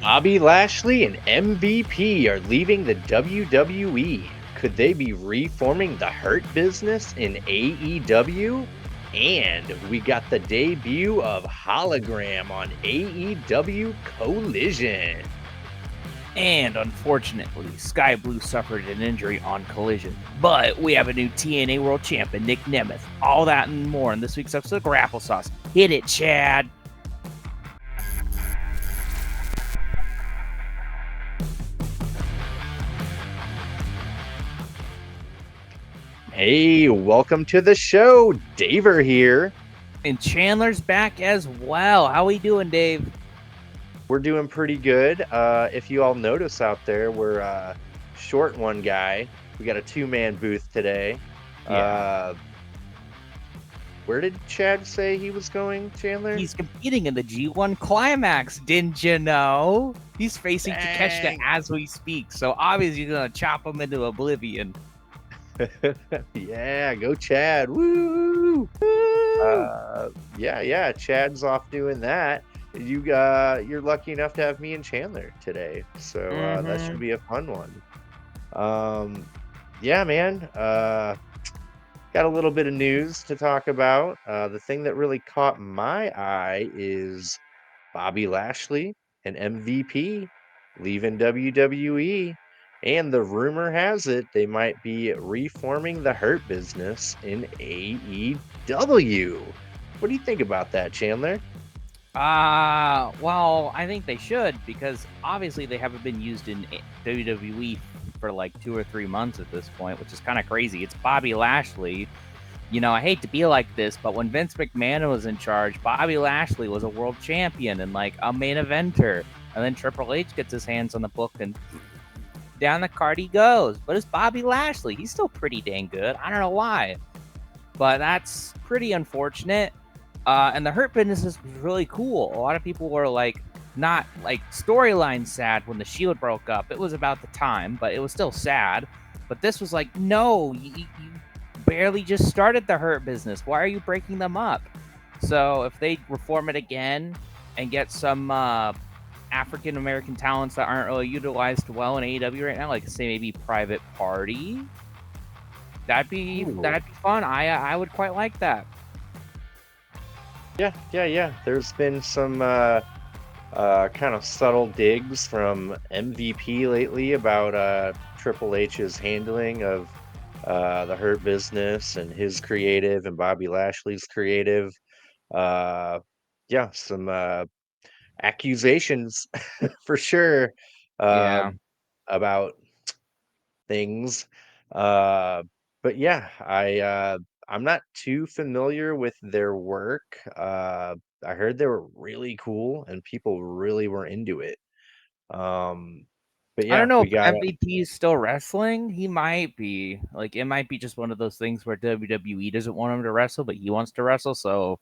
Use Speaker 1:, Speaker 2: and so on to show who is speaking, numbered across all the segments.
Speaker 1: Bobby Lashley and MVP are leaving the WWE. Could they be reforming the Hurt Business in AEW? And we got the debut of Hologram on AEW Collision.
Speaker 2: And unfortunately, Sky Blue suffered an injury on Collision. But we have a new TNA World Champion, Nick Nemeth. All that and more in this week's episode of Grapple-Sauce. Hit it, Chad.
Speaker 1: Hey, welcome to the show. Daver here.
Speaker 2: And Chandler's back as well. How we doing, Dave?
Speaker 1: We're doing pretty good. If you all notice out there, we're short one guy. We got a two-man booth today.
Speaker 2: Yeah.
Speaker 1: Where did Chad say he was going, Chandler?
Speaker 2: He's competing in the G1 Climax, didn't you know? He's facing Takeshita as we speak, so obviously you're going to chop him into oblivion.
Speaker 1: Yeah, go Chad. Woo! Yeah, Chad's off doing that. You're lucky enough to have me and Chandler today, so that should be a fun one. Yeah, man. Got a little bit of news to talk about. The thing that really caught my eye is Bobby Lashley and MVP leaving WWE. And the rumor has it they might be reforming the Hurt Business in AEW. What do you think about that, Chandler?
Speaker 2: Well, I think they should, because obviously they haven't been used in WWE for like 2 or 3 months at this point, which is kind of crazy. It's Bobby Lashley. You know, I hate to be like this, but when Vince McMahon was in charge, Bobby Lashley was a world champion and like a main eventer. And then Triple H gets his hands on the book and down the card he goes. But it's Bobby Lashley. He's still pretty dang good. I don't know why, but that's pretty unfortunate. And the Hurt Business is really cool. A lot of people were like, not like storyline sad when the Shield broke up. It was about the time, but it was still sad. But this was like, no, you barely just started the Hurt Business. Why are you breaking them up? So if they reform it again and get some African American talents that aren't really utilized well in AEW right now, like say maybe Private Party, that'd be fun. I would quite like that.
Speaker 1: Yeah. There's been some kind of subtle digs from MVP lately about Triple H's handling of the Hurt Business and his creative and Bobby Lashley's creative. Some accusations for sure uh,
Speaker 2: Yeah.
Speaker 1: about things. Uh, but yeah, I'm not too familiar with their work. I heard they were really cool and people really were into it. But
Speaker 2: I
Speaker 1: yeah,
Speaker 2: don't know
Speaker 1: we
Speaker 2: if
Speaker 1: got
Speaker 2: MVP is still wrestling. He might be. Like, it might be just one of those things where WWE doesn't want him to wrestle, but he wants to wrestle. So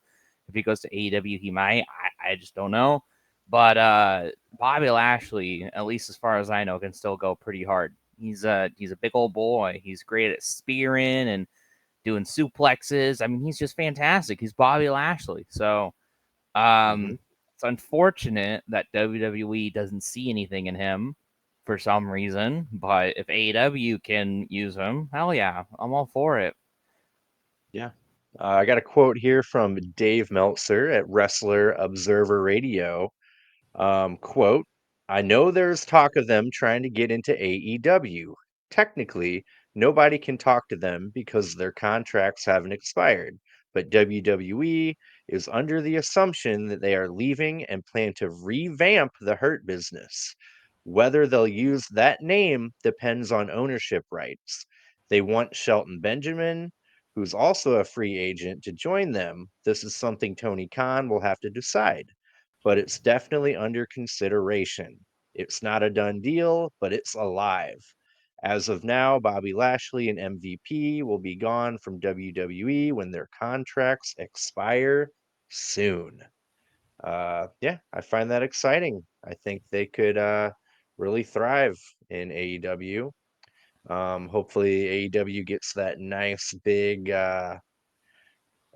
Speaker 2: if he goes to AEW, he might. I just don't know. But Bobby Lashley, at least as far as I know, can still go pretty hard. He's a big old boy. He's great at spearing and doing suplexes. I mean, he's just fantastic. He's Bobby Lashley. So
Speaker 1: Mhm.
Speaker 2: it's unfortunate that WWE doesn't see anything in him for some reason, but if AEW can use him, hell yeah, I'm all for it.
Speaker 1: Yeah. I got a quote here from Dave Meltzer at Wrestler Observer Radio. Quote, I know there's talk of them trying to get into AEW. Technically, nobody can talk to them because their contracts haven't expired, but WWE is under the assumption that they are leaving and plan to revamp the Hurt Business. Whether they'll use that name depends on ownership rights. They want Shelton Benjamin, who's also a free agent, to join them. This is something Tony Khan will have to decide, but it's definitely under consideration. It's not a done deal, but it's alive. As of now, Bobby Lashley and MVP will be gone from WWE when their contracts expire soon. Yeah, I find that exciting. I think they could really thrive in AEW. Hopefully, AEW gets that nice big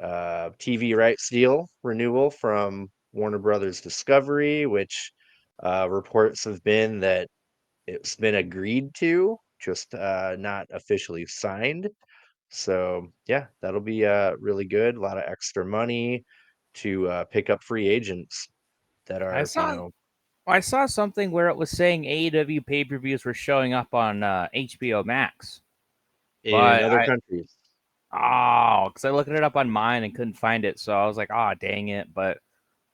Speaker 1: TV rights deal renewal from Warner Brothers Discovery, which Reports have been that it's been agreed to, just not officially signed. So yeah, that'll be really good. A lot of extra money to pick up free agents that
Speaker 2: I
Speaker 1: are,
Speaker 2: saw I saw something where it was saying AEW pay-per-views were showing up on HBO Max,
Speaker 1: in
Speaker 2: but
Speaker 1: other countries.
Speaker 2: because I looked it up on mine and couldn't find it, so I was like, oh dang it. But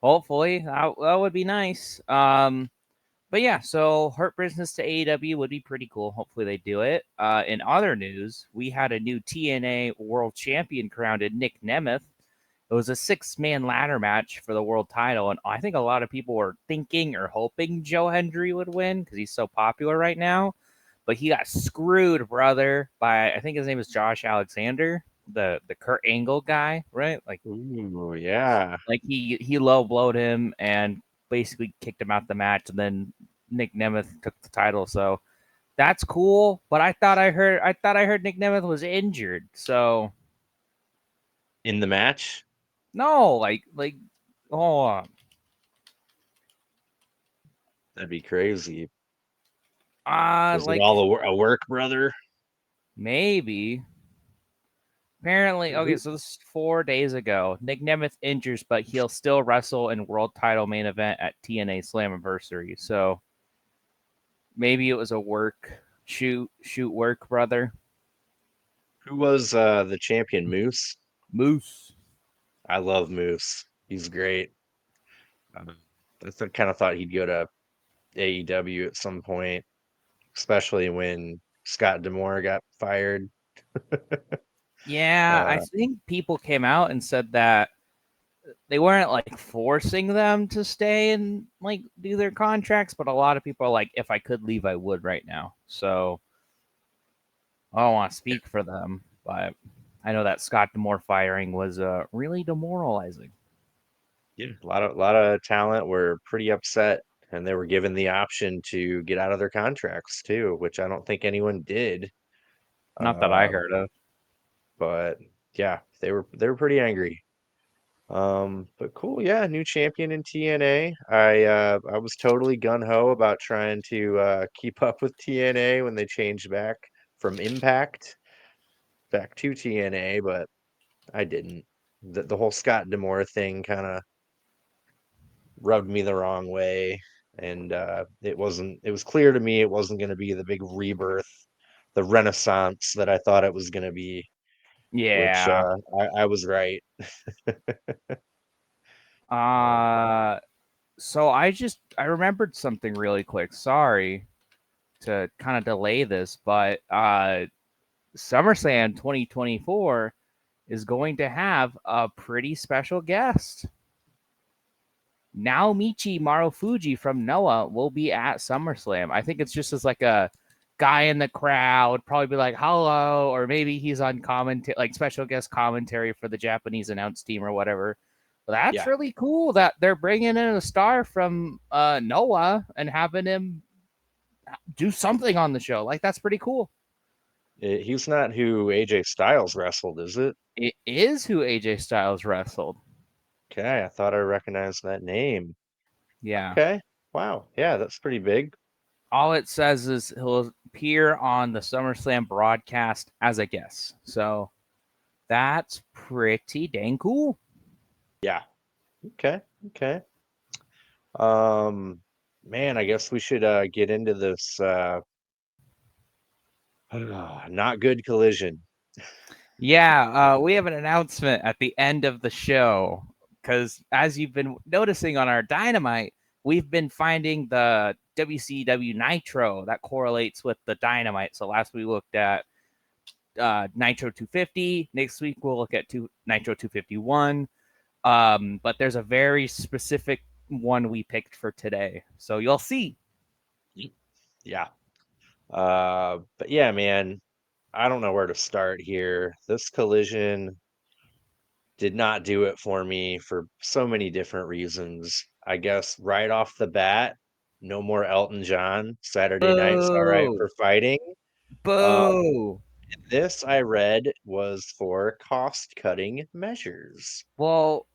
Speaker 2: hopefully that would be nice. But yeah, so Hurt Business to AEW would be pretty cool. Hopefully they do it. In other news, we had a new TNA World Champion crowned Nick Nemeth. It was a 6-man ladder match for the world title, and I think a lot of people were thinking or hoping Joe Hendry would win because he's so popular right now. But he got screwed, brother, by I think his name is Josh Alexander, the Kurt Angle guy, right?
Speaker 1: Ooh, yeah.
Speaker 2: Like he low blowed him and basically kicked him out the match, and then Nick Nemeth took the title. So that's cool. But I thought I heard Nick Nemeth was injured. So
Speaker 1: In the match,
Speaker 2: no, like hold on.
Speaker 1: that'd be crazy. Was it
Speaker 2: Like
Speaker 1: all a work, brother?
Speaker 2: maybe. Apparently, okay,
Speaker 1: Who
Speaker 2: so this is 4 days ago. Nick Nemeth injures, but he'll still wrestle in world title main event at TNA Slammiversary. So maybe it was a shoot work, brother.
Speaker 1: who was the champion? Moose.
Speaker 2: Moose.
Speaker 1: I love Moose. He's great. Um, I kind of thought he'd go to AEW at some point, especially when Scott Demore got fired.
Speaker 2: Yeah, I
Speaker 1: Uh,
Speaker 2: think people came out and said that they weren't like forcing them to stay and like do their contracts, but a lot of people are like, if I could leave, I would right now. So I don't want to speak for them, but I know that Scott Demore firing was really demoralizing.
Speaker 1: yeah, a lot of talent were pretty upset, and they were given the option to get out of their contracts too, which I don't think anyone did.
Speaker 2: Not that I
Speaker 1: Uh,
Speaker 2: heard of.
Speaker 1: but yeah, they were pretty angry. But cool, yeah, new champion in TNA. I was totally gun ho about trying to keep up with TNA when they changed back from Impact back to TNA, but I didn't. The whole Scott Demore thing kind of rubbed me the wrong way, and it was clear to me it wasn't going to be the big rebirth, the renaissance that I thought it was going to be, which
Speaker 2: Yeah.
Speaker 1: I was right. Um,
Speaker 2: Uh so I remembered something really quick. Sorry to kind of delay this, but SummerSlam 2024 is going to have a pretty special guest. Naomichi Marufuji from Noah will be at SummerSlam. I think it's just as like a guy in the crowd, probably be like hello, or maybe he's on commentary, like special guest commentary for the Japanese announce team or whatever. But that's
Speaker 1: yeah,
Speaker 2: really cool that they're bringing in a star from Noah and having him do something on the show. Like that's pretty cool.
Speaker 1: he's not who AJ Styles wrestled, is it?
Speaker 2: It is who AJ Styles wrestled.
Speaker 1: Okay, I thought I recognized that name.
Speaker 2: Yeah.
Speaker 1: Okay, wow, yeah, that's pretty big.
Speaker 2: All it says is he'll appear on the SummerSlam broadcast as a guest. So that's pretty dang cool.
Speaker 1: Yeah, okay, okay. Um, man, I guess we should get into this not good collision.
Speaker 2: Yeah, we have an announcement at the end of the show because, as you've been noticing on our Dynamite, we've been finding the WCW Nitro that correlates with the Dynamite. So last we looked at Nitro 250. Next week we'll look at Nitro 251. But there's a very specific one we picked for today. So you'll see.
Speaker 1: Yeah. But yeah, man, I don't know where to start here. This collision did not do it for me for so many different reasons. I guess right off the bat, no more Elton John. Saturday night's all right
Speaker 2: Boo!
Speaker 1: for fighting. Um,
Speaker 2: Boo!
Speaker 1: this I read was for cost cutting measures.
Speaker 2: Well,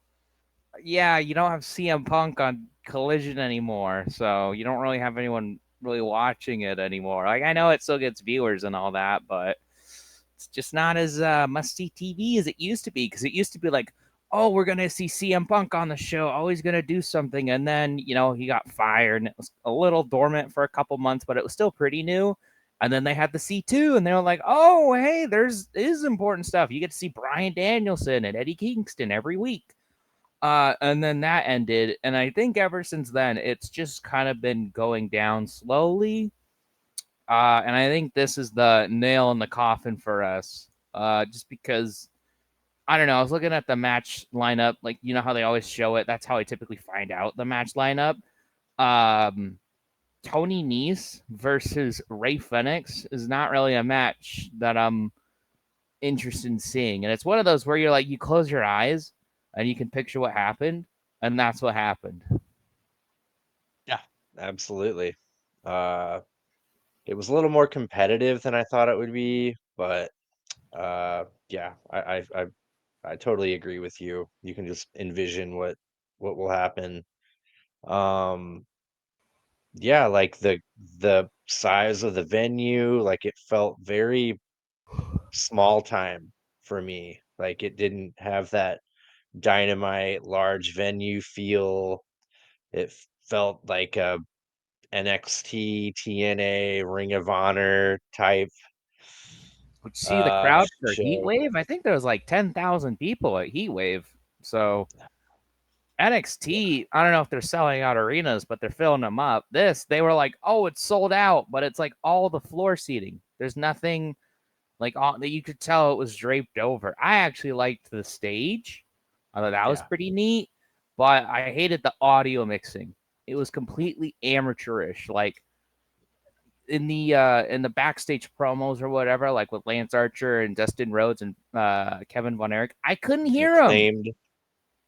Speaker 2: yeah, you don't have CM Punk on Collision anymore, so you don't really have anyone really watching it anymore. Like I know it still gets viewers and all that, but it's just not as must see TV as it used to be. Because it used to be like, oh, we're gonna see CM Punk on the show, always gonna do something, and then he got fired, and it was a little dormant for a couple months, but it was still pretty new. And then they had the C2, and they were like, oh, hey, there's is important stuff. You get to see Bryan Danielson and Eddie Kingston every week. And then that ended, and I think ever since then, it's just kind of been going down slowly. And I think this is the nail in the coffin for us. Just because I don't know, I was looking at the match lineup, like how they always show it. That's how I typically find out the match lineup. Um, Tony Nese versus Ray Phoenix is not really a match that I'm interested in seeing, and it's one of those where you're like, you close your eyes and you can picture what happened, and that's what happened.
Speaker 1: Yeah, absolutely. Uh, it was a little more competitive than I thought it would be, but yeah, I totally agree with you. You can just envision what will happen. Um, yeah, like the size of the venue, like it felt very small time for me. Like it didn't have that dynamite large venue feel. It felt like a NXT, TNA, Ring of Honor type
Speaker 2: Would you see the crowd for
Speaker 1: show.
Speaker 2: Heatwave? I think there was like 10,000 people at Heatwave. So NXT, I don't know if they're selling out arenas, but they're filling them up. They were like, oh, it's sold out, but it's like all the floor seating. There's nothing like all that you could tell it was draped over. I actually liked the stage. I thought that was
Speaker 1: Yeah,
Speaker 2: pretty neat, but I hated the audio mixing. It was completely amateurish. Like in the backstage promos or whatever, like with Lance Archer and Dustin Rhodes and Kevin Von Erich, I couldn't
Speaker 1: the
Speaker 2: hear them.
Speaker 1: acclaimed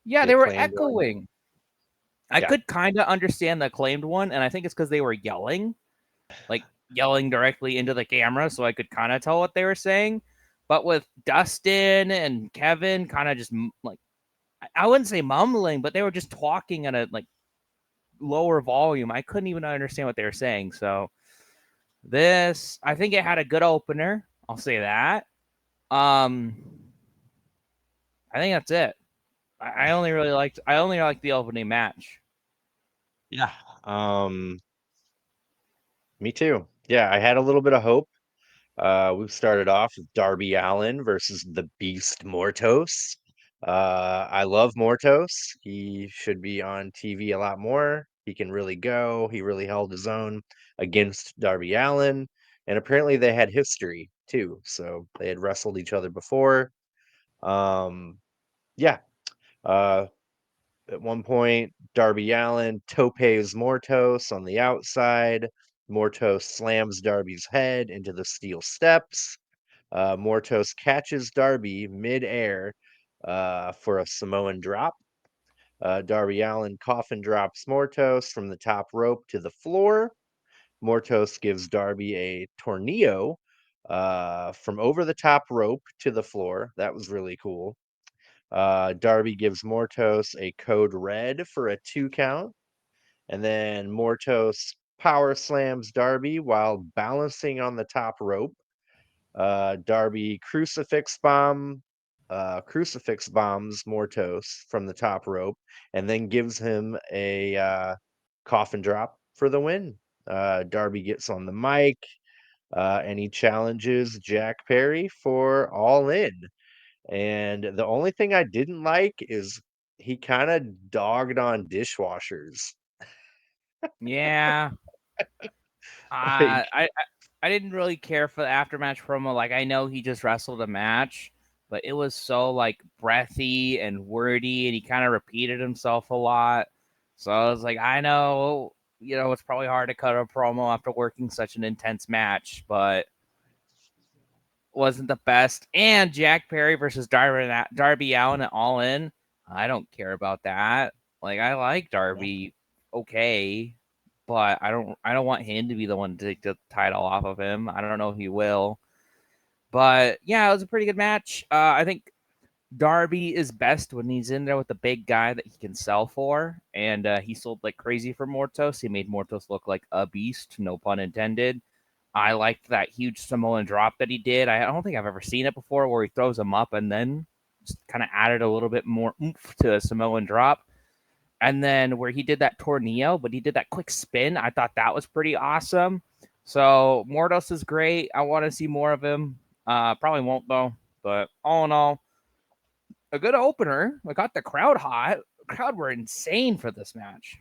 Speaker 2: Yeah,
Speaker 1: the
Speaker 2: they were
Speaker 1: acclaimed one.
Speaker 2: echoing. I
Speaker 1: Yeah,
Speaker 2: could kind of understand the acclaimed one, and I think it's because they were yelling, like yelling directly into the camera, so I could kind of tell what they were saying. But with Dustin and Kevin, kind of just like I wouldn't say mumbling, but they were just talking at a like lower volume. I couldn't even understand what they were saying. So this, I think it had a good opener. I'll say that. Um, I think that's it. I only liked the opening match.
Speaker 1: yeah. Me too. Yeah, I had a little bit of hope. We started off with Darby Allin versus the Beast Mortos. I love Mortos. He should be on TV a lot more. He can really go. He really held his own against Darby Allin. And apparently they had history too. So they had wrestled each other before. Um, yeah. Uh, at one point, Darby Allin topes Mortos on the outside. Mortos slams Darby's head into the steel steps. Mortos catches Darby mid-air for a Samoan drop. Darby Allin coffin drops Mortos from the top rope to the floor. Mortos gives Darby a tornado from over the top rope to the floor. That was really cool. Darby gives Mortos a code red for a 2 count. And then Mortos power slams Darby while balancing on the top rope. Darby crucifix bombs Mortos from the top rope, and then gives him a coffin drop for the win. Darby gets on the mic, and he challenges Jack Perry for All In. And the only thing I didn't like is he kind of dogged on dishwashers.
Speaker 2: Yeah,
Speaker 1: Like,
Speaker 2: I didn't really care for the aftermatch promo. Like I know he just wrestled a match, but it was so like breathy and wordy, and he kind of repeated himself a lot. So I was like, I know, it's probably hard to cut a promo after working such an intense match, but wasn't the best. And Jack Perry versus Darby Allin at All In. I don't care about that. Like I like Darby, okay, but I don't want him to be the one to take the title off of him. I don't know if he will, but yeah, it was a pretty good match. I think Darby is best when he's in there with the big guy that he can sell for, and he sold like crazy for Mortos. He made Mortos look like a beast, no pun intended. I liked that huge Samoan drop that he did. I don't think I've ever seen it before, where he throws him up and then just kind of added a little bit more oomph to a Samoan drop. And then where he did that tornado, but he did that quick spin. I thought that was pretty awesome. So Mordos is great. I want to see more of him. Probably won't though. But all in all, a good opener. I got the crowd hot. The crowd were insane for this match.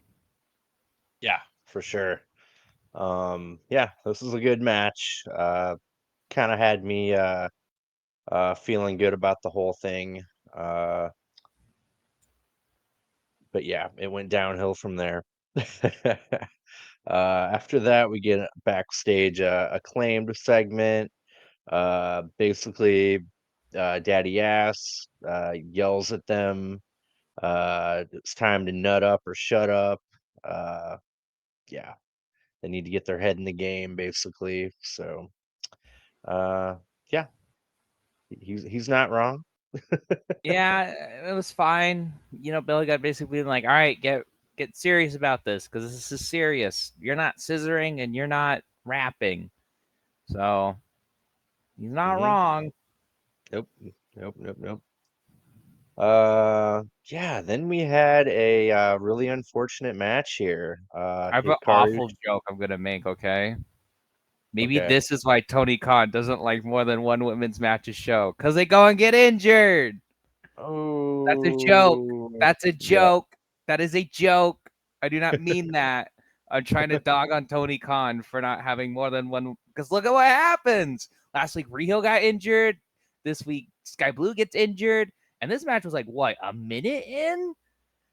Speaker 1: Yeah, for sure. Yeah, this is a good match. Kind of had me feeling good about the whole thing. Uh, but yeah, it went downhill from there. After that, we get a backstage acclaimed segment. Basically, Daddy Ass yells at them. It's time to nut up or shut up. Uh, yeah, they need to get their head in the game, basically. So, uh, yeah, he's not wrong.
Speaker 2: Yeah, it was fine. Billy got basically like, all right, get serious about this because this is serious. You're not scissoring and you're not rapping. So he's not
Speaker 1: Hmm.
Speaker 2: wrong.
Speaker 1: Nope, nope, nope, nope. Yeah, then we had a really unfortunate match here.
Speaker 2: I have an
Speaker 1: Hikaru.
Speaker 2: awful joke I'm gonna make, okay? Maybe
Speaker 1: Okay.
Speaker 2: this is why Tony Khan doesn't like more than one women's matches show. Cause they go and get injured. That's a joke.
Speaker 1: Oh,
Speaker 2: That's a
Speaker 1: yeah,
Speaker 2: joke. That is a joke. I do not mean that. I'm trying to dog on Tony Khan for not having more than one. Because look at what happens. Last week, Riho got injured. This week, Sky Blue gets injured. And this match was like, what, a minute in?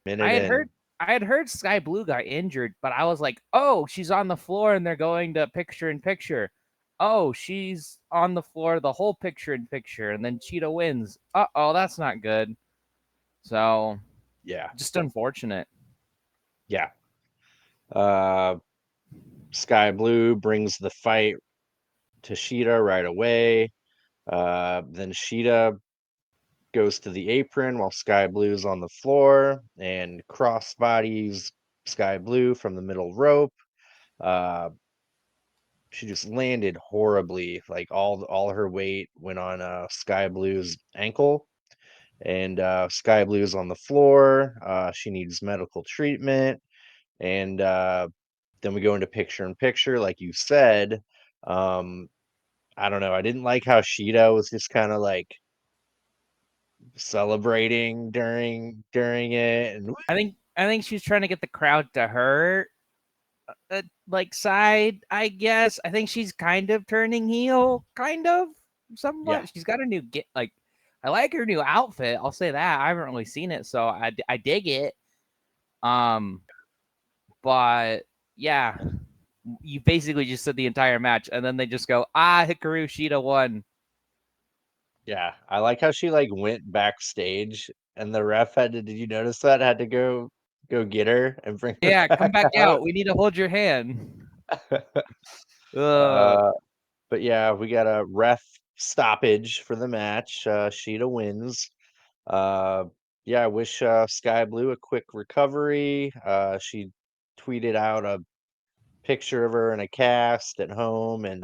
Speaker 2: I
Speaker 1: minute
Speaker 2: had heard
Speaker 1: in.
Speaker 2: I had heard Sky Blue got injured, but I was like, "Oh, she's on the floor and they're going to picture in picture." Oh, she's on the floor the whole picture in picture and then Cheetah wins. Uh-oh, that's not good. So,
Speaker 1: Yeah,
Speaker 2: just unfortunate.
Speaker 1: yeah. Uh, Sky Blue brings the fight to Sheeta right away. Then Sheeta goes to the apron while Sky Blue's on the floor and crossbodies Sky Blue from the middle rope. Uh, she just landed horribly. Like all her weight went on Sky Blue's ankle, and Sky Blue's on the floor. She needs medical treatment, and then we go into picture in picture, like you said. Um, I don't know. I didn't like how Sheeta was just kind of like celebrating during it, and
Speaker 2: I think she's trying to get the crowd to her like side, I guess. I think she's kind of turning heel, kind of
Speaker 1: yeah,
Speaker 2: somewhat. She's got a new get like I like her new outfit. I'll say that. I haven't really seen it, so I dig it. Um but yeah, you basically just said the entire match and then they just go, Hikaru Shida won.
Speaker 1: yeah. I like how she like went backstage, and the ref had to. Did you notice that? Had to go get her and bring her
Speaker 2: Yeah, come
Speaker 1: back
Speaker 2: back
Speaker 1: out.
Speaker 2: out. We need to hold your hand. Uh
Speaker 1: uh, but yeah, we got a ref stoppage for the match. Sheeta wins. Uh, yeah, I wish Sky Blue a quick recovery. She tweeted out a picture of her in a cast at home, and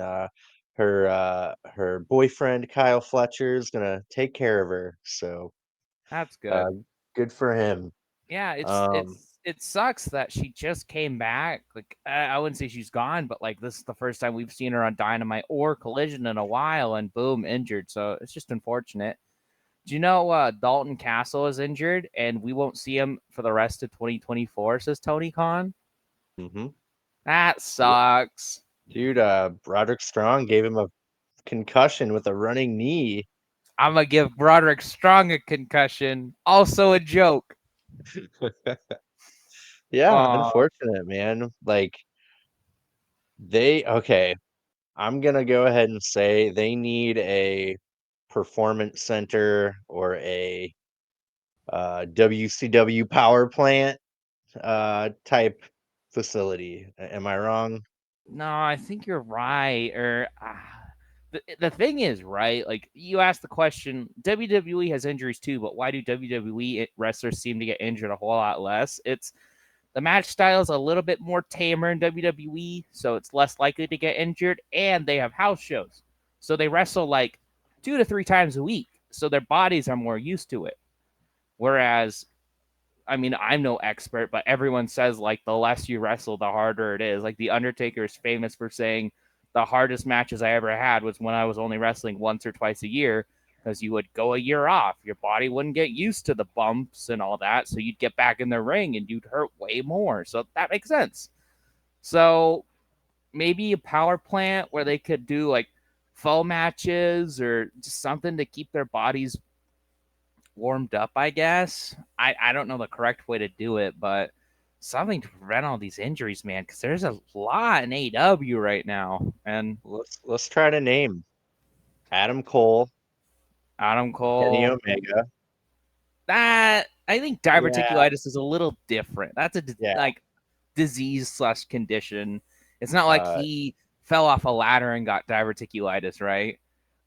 Speaker 1: her boyfriend Kyle Fletcher is gonna take care of her. So
Speaker 2: that's
Speaker 1: uh,
Speaker 2: good.
Speaker 1: good for him.
Speaker 2: Yeah, it's
Speaker 1: Um,
Speaker 2: it's it sucks that she just came back. Like I wouldn't say she's gone, but like this is the first time we've seen her on Dynamite or Collision in a while, and boom, injured. So it's just unfortunate. Do you know Dalton Castle is injured, and we won't see him for the rest of 2024? Says Tony Khan.
Speaker 1: mhm.
Speaker 2: That
Speaker 1: Yeah,
Speaker 2: sucks.
Speaker 1: dude, Roderick Strong gave him a concussion with a running knee.
Speaker 2: I'm gonna give Broderick Strong a concussion. Also a joke.
Speaker 1: Yeah,
Speaker 2: Oh,
Speaker 1: unfortunate, man. Like okay, I'm gonna go ahead and say they need a performance center or a WCW power plant type facility. Am I wrong?
Speaker 2: no, I think you're right. Or the thing is, right? Like you asked the question, WWE has injuries too, but why do WWE wrestlers seem to get injured a whole lot less? It's the match style is a little bit more tamer in WWE, so it's less likely to get injured, and they have house shows. So they wrestle like 2 to 3 times a week, so their bodies are more used to it. Whereas, I mean, I'm no expert, but everyone says like the less you wrestle, the harder it is. Like the Undertaker is famous for saying the hardest matches I ever had was when I was only wrestling once or twice a year because you would go a year off. Your body wouldn't get used to the bumps and all that, so you'd get back in the ring and you'd hurt way more. So that makes sense. So maybe a power plant where they could do like faux matches or just something to keep their bodies warmed up, I guess. I don't know the correct way to do it, but something to prevent all these injuries, man, because there's a lot in AEW right now. And
Speaker 1: Let's try to name Adam Cole,
Speaker 2: Adam
Speaker 1: Kenny
Speaker 2: Cole,
Speaker 1: Omega.
Speaker 2: that I think
Speaker 1: Yeah,
Speaker 2: diverticulitis is a little different. That's a
Speaker 1: yeah,
Speaker 2: like disease slash condition. It's not like
Speaker 1: uh,
Speaker 2: he fell off a ladder and got diverticulitis, right?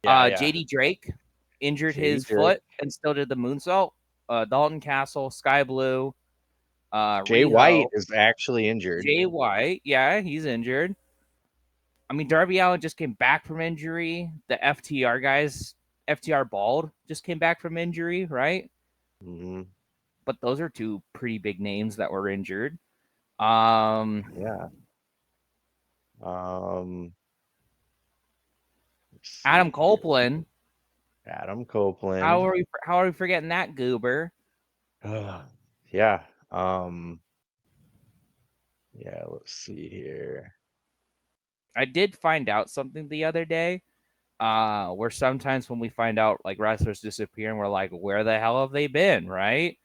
Speaker 1: yeah, yeah.
Speaker 2: JD Drake injured
Speaker 1: JD
Speaker 2: his
Speaker 1: Drake.
Speaker 2: foot and still did the moonsault. Dalton Castle, Sky Blue,
Speaker 1: Jay White
Speaker 2: Riho,
Speaker 1: is actually injured.
Speaker 2: Jay White, yeah, he's injured. I mean, Darby Allin just came back from injury. The FTR guys, FTR Bald, just came back from injury, right?
Speaker 1: Hmm.
Speaker 2: But those are two pretty big names that were injured. Um,
Speaker 1: Yeah. Um, let's
Speaker 2: Adam
Speaker 1: see here.
Speaker 2: Copeland.
Speaker 1: Adam Copeland.
Speaker 2: How are we forgetting that goober?
Speaker 1: Yeah. Um, yeah, let's see here.
Speaker 2: I did find out something the other day. Where sometimes when we find out like wrestlers disappear and we're like, where the hell have they been, right?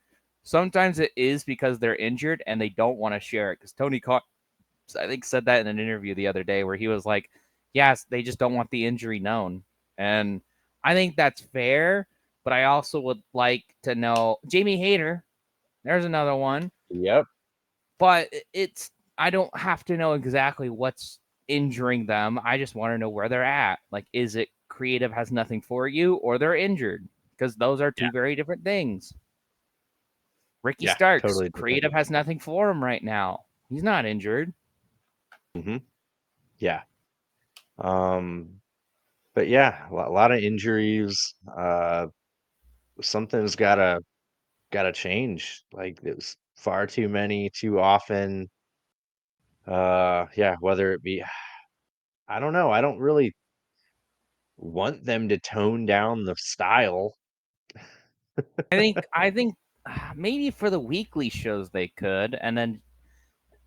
Speaker 2: Sometimes it is because they're injured and they don't want to share it. Because Tony Khan, I think, said that in an interview the other day where he was like, yes, they just don't want the injury known. And I think that's fair, but I also would like to know Jamie Hayter. There's another one,
Speaker 1: Yep.
Speaker 2: but it's I don't have to know exactly what's injuring them. I just want to know where they're at. Like, is it creative has nothing for you, or they're injured? Because those are
Speaker 1: Yeah.
Speaker 2: two very different things. Ricky
Speaker 1: Yeah.
Speaker 2: Starks,
Speaker 1: Totally different.
Speaker 2: creative has nothing for him right now. He's not injured.
Speaker 1: Hmm. Yeah. Um, but yeah, a lot of injuries. Something's gotta change. Like there's far too many, too often. Yeah, whether it be, I don't know. I don't really want them to tone down the style.
Speaker 2: I think maybe for the weekly shows they could, and then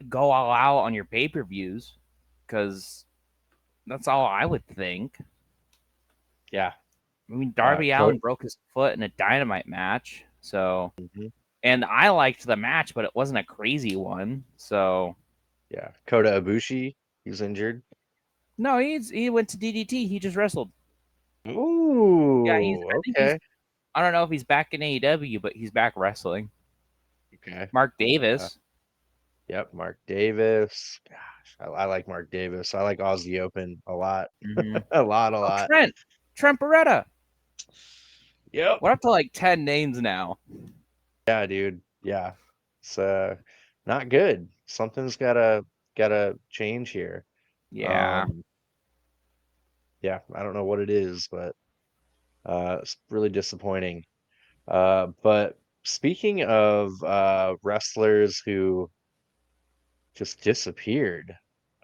Speaker 2: go all out on your pay per views, because that's all I would think.
Speaker 1: Yeah.
Speaker 2: I mean, Darby
Speaker 1: Code.
Speaker 2: Allin broke his foot in a dynamite match, so
Speaker 1: Hmm.
Speaker 2: and I liked the match, but it wasn't a crazy one. So
Speaker 1: Yeah. Kota Ibushi, he's injured.
Speaker 2: no, he went to DDT. He just wrestled. Yeah, he's.
Speaker 1: Ooh,
Speaker 2: I think he's.
Speaker 1: okay.
Speaker 2: I don't know if he's back in AEW, but he's back wrestling.
Speaker 1: Okay.
Speaker 2: Mark
Speaker 1: Uh,
Speaker 2: Davis.
Speaker 1: yep. Mark Davis. Gosh, I like Mark Davis. I like Aussie Open a lot.
Speaker 2: Mm-hmm.
Speaker 1: A lot, a
Speaker 2: Oh,
Speaker 1: lot.
Speaker 2: Trent Beretta.
Speaker 1: Yep.
Speaker 2: We're up to like 10 names now.
Speaker 1: Yeah, dude. Yeah. It's not good. Something's gotta change here.
Speaker 2: Yeah.
Speaker 1: Um, yeah, I don't know what it is, but it's really disappointing. But speaking of wrestlers who just disappeared,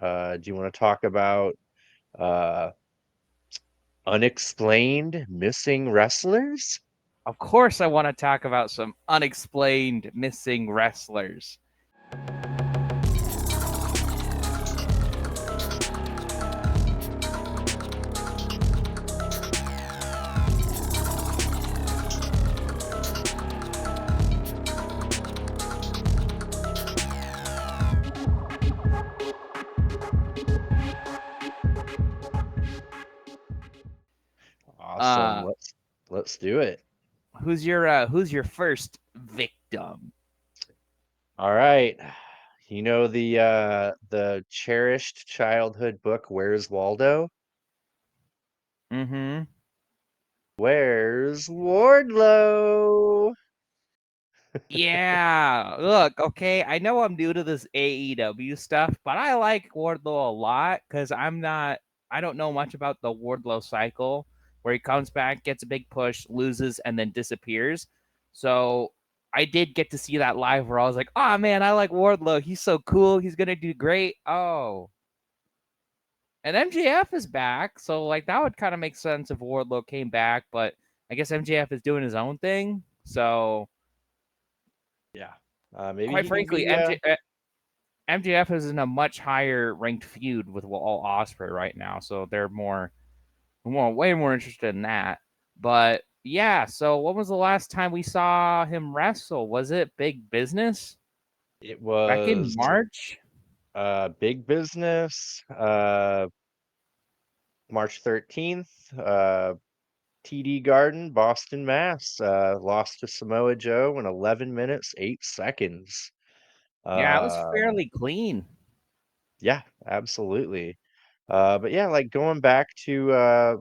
Speaker 1: do you want to talk about uh unexplained missing wrestlers?
Speaker 2: Of course, I want to talk about some unexplained missing wrestlers.
Speaker 1: Awesome.
Speaker 2: Uh,
Speaker 1: Let's do it.
Speaker 2: who's your first victim?
Speaker 1: All right. You know the cherished childhood book, Where's Waldo?
Speaker 2: Mm-hmm.
Speaker 1: Where's Wardlow?
Speaker 2: Yeah, look, okay, I know I'm new to this AEW stuff, but I like Wardlow a lot because I don't know much about the Wardlow cycle where he comes back, gets a big push, loses, and then disappears. So I did get to see that live where I was like, oh man, I like Wardlow. He's so cool. He's gonna do great. Oh. And MJF is back, so like that would kind of make sense if Wardlow came back, but I guess MJF is doing his own thing. So
Speaker 1: Yeah. Maybe
Speaker 2: quite
Speaker 1: he can
Speaker 2: frankly,
Speaker 1: be
Speaker 2: MJF is in a much higher ranked feud with Will Ospreay right now, so they're way more interested in that. But yeah, so when was the last time we saw him wrestle? Was it Big Business
Speaker 1: it
Speaker 2: back in
Speaker 1: was
Speaker 2: March?
Speaker 1: Big Business, March 13th, TD Garden, Boston, Mass. Lost to Samoa Joe in 11 minutes, 8 seconds.
Speaker 2: Yeah, it was
Speaker 1: Um,
Speaker 2: fairly clean.
Speaker 1: yeah, absolutely. But yeah, like going back to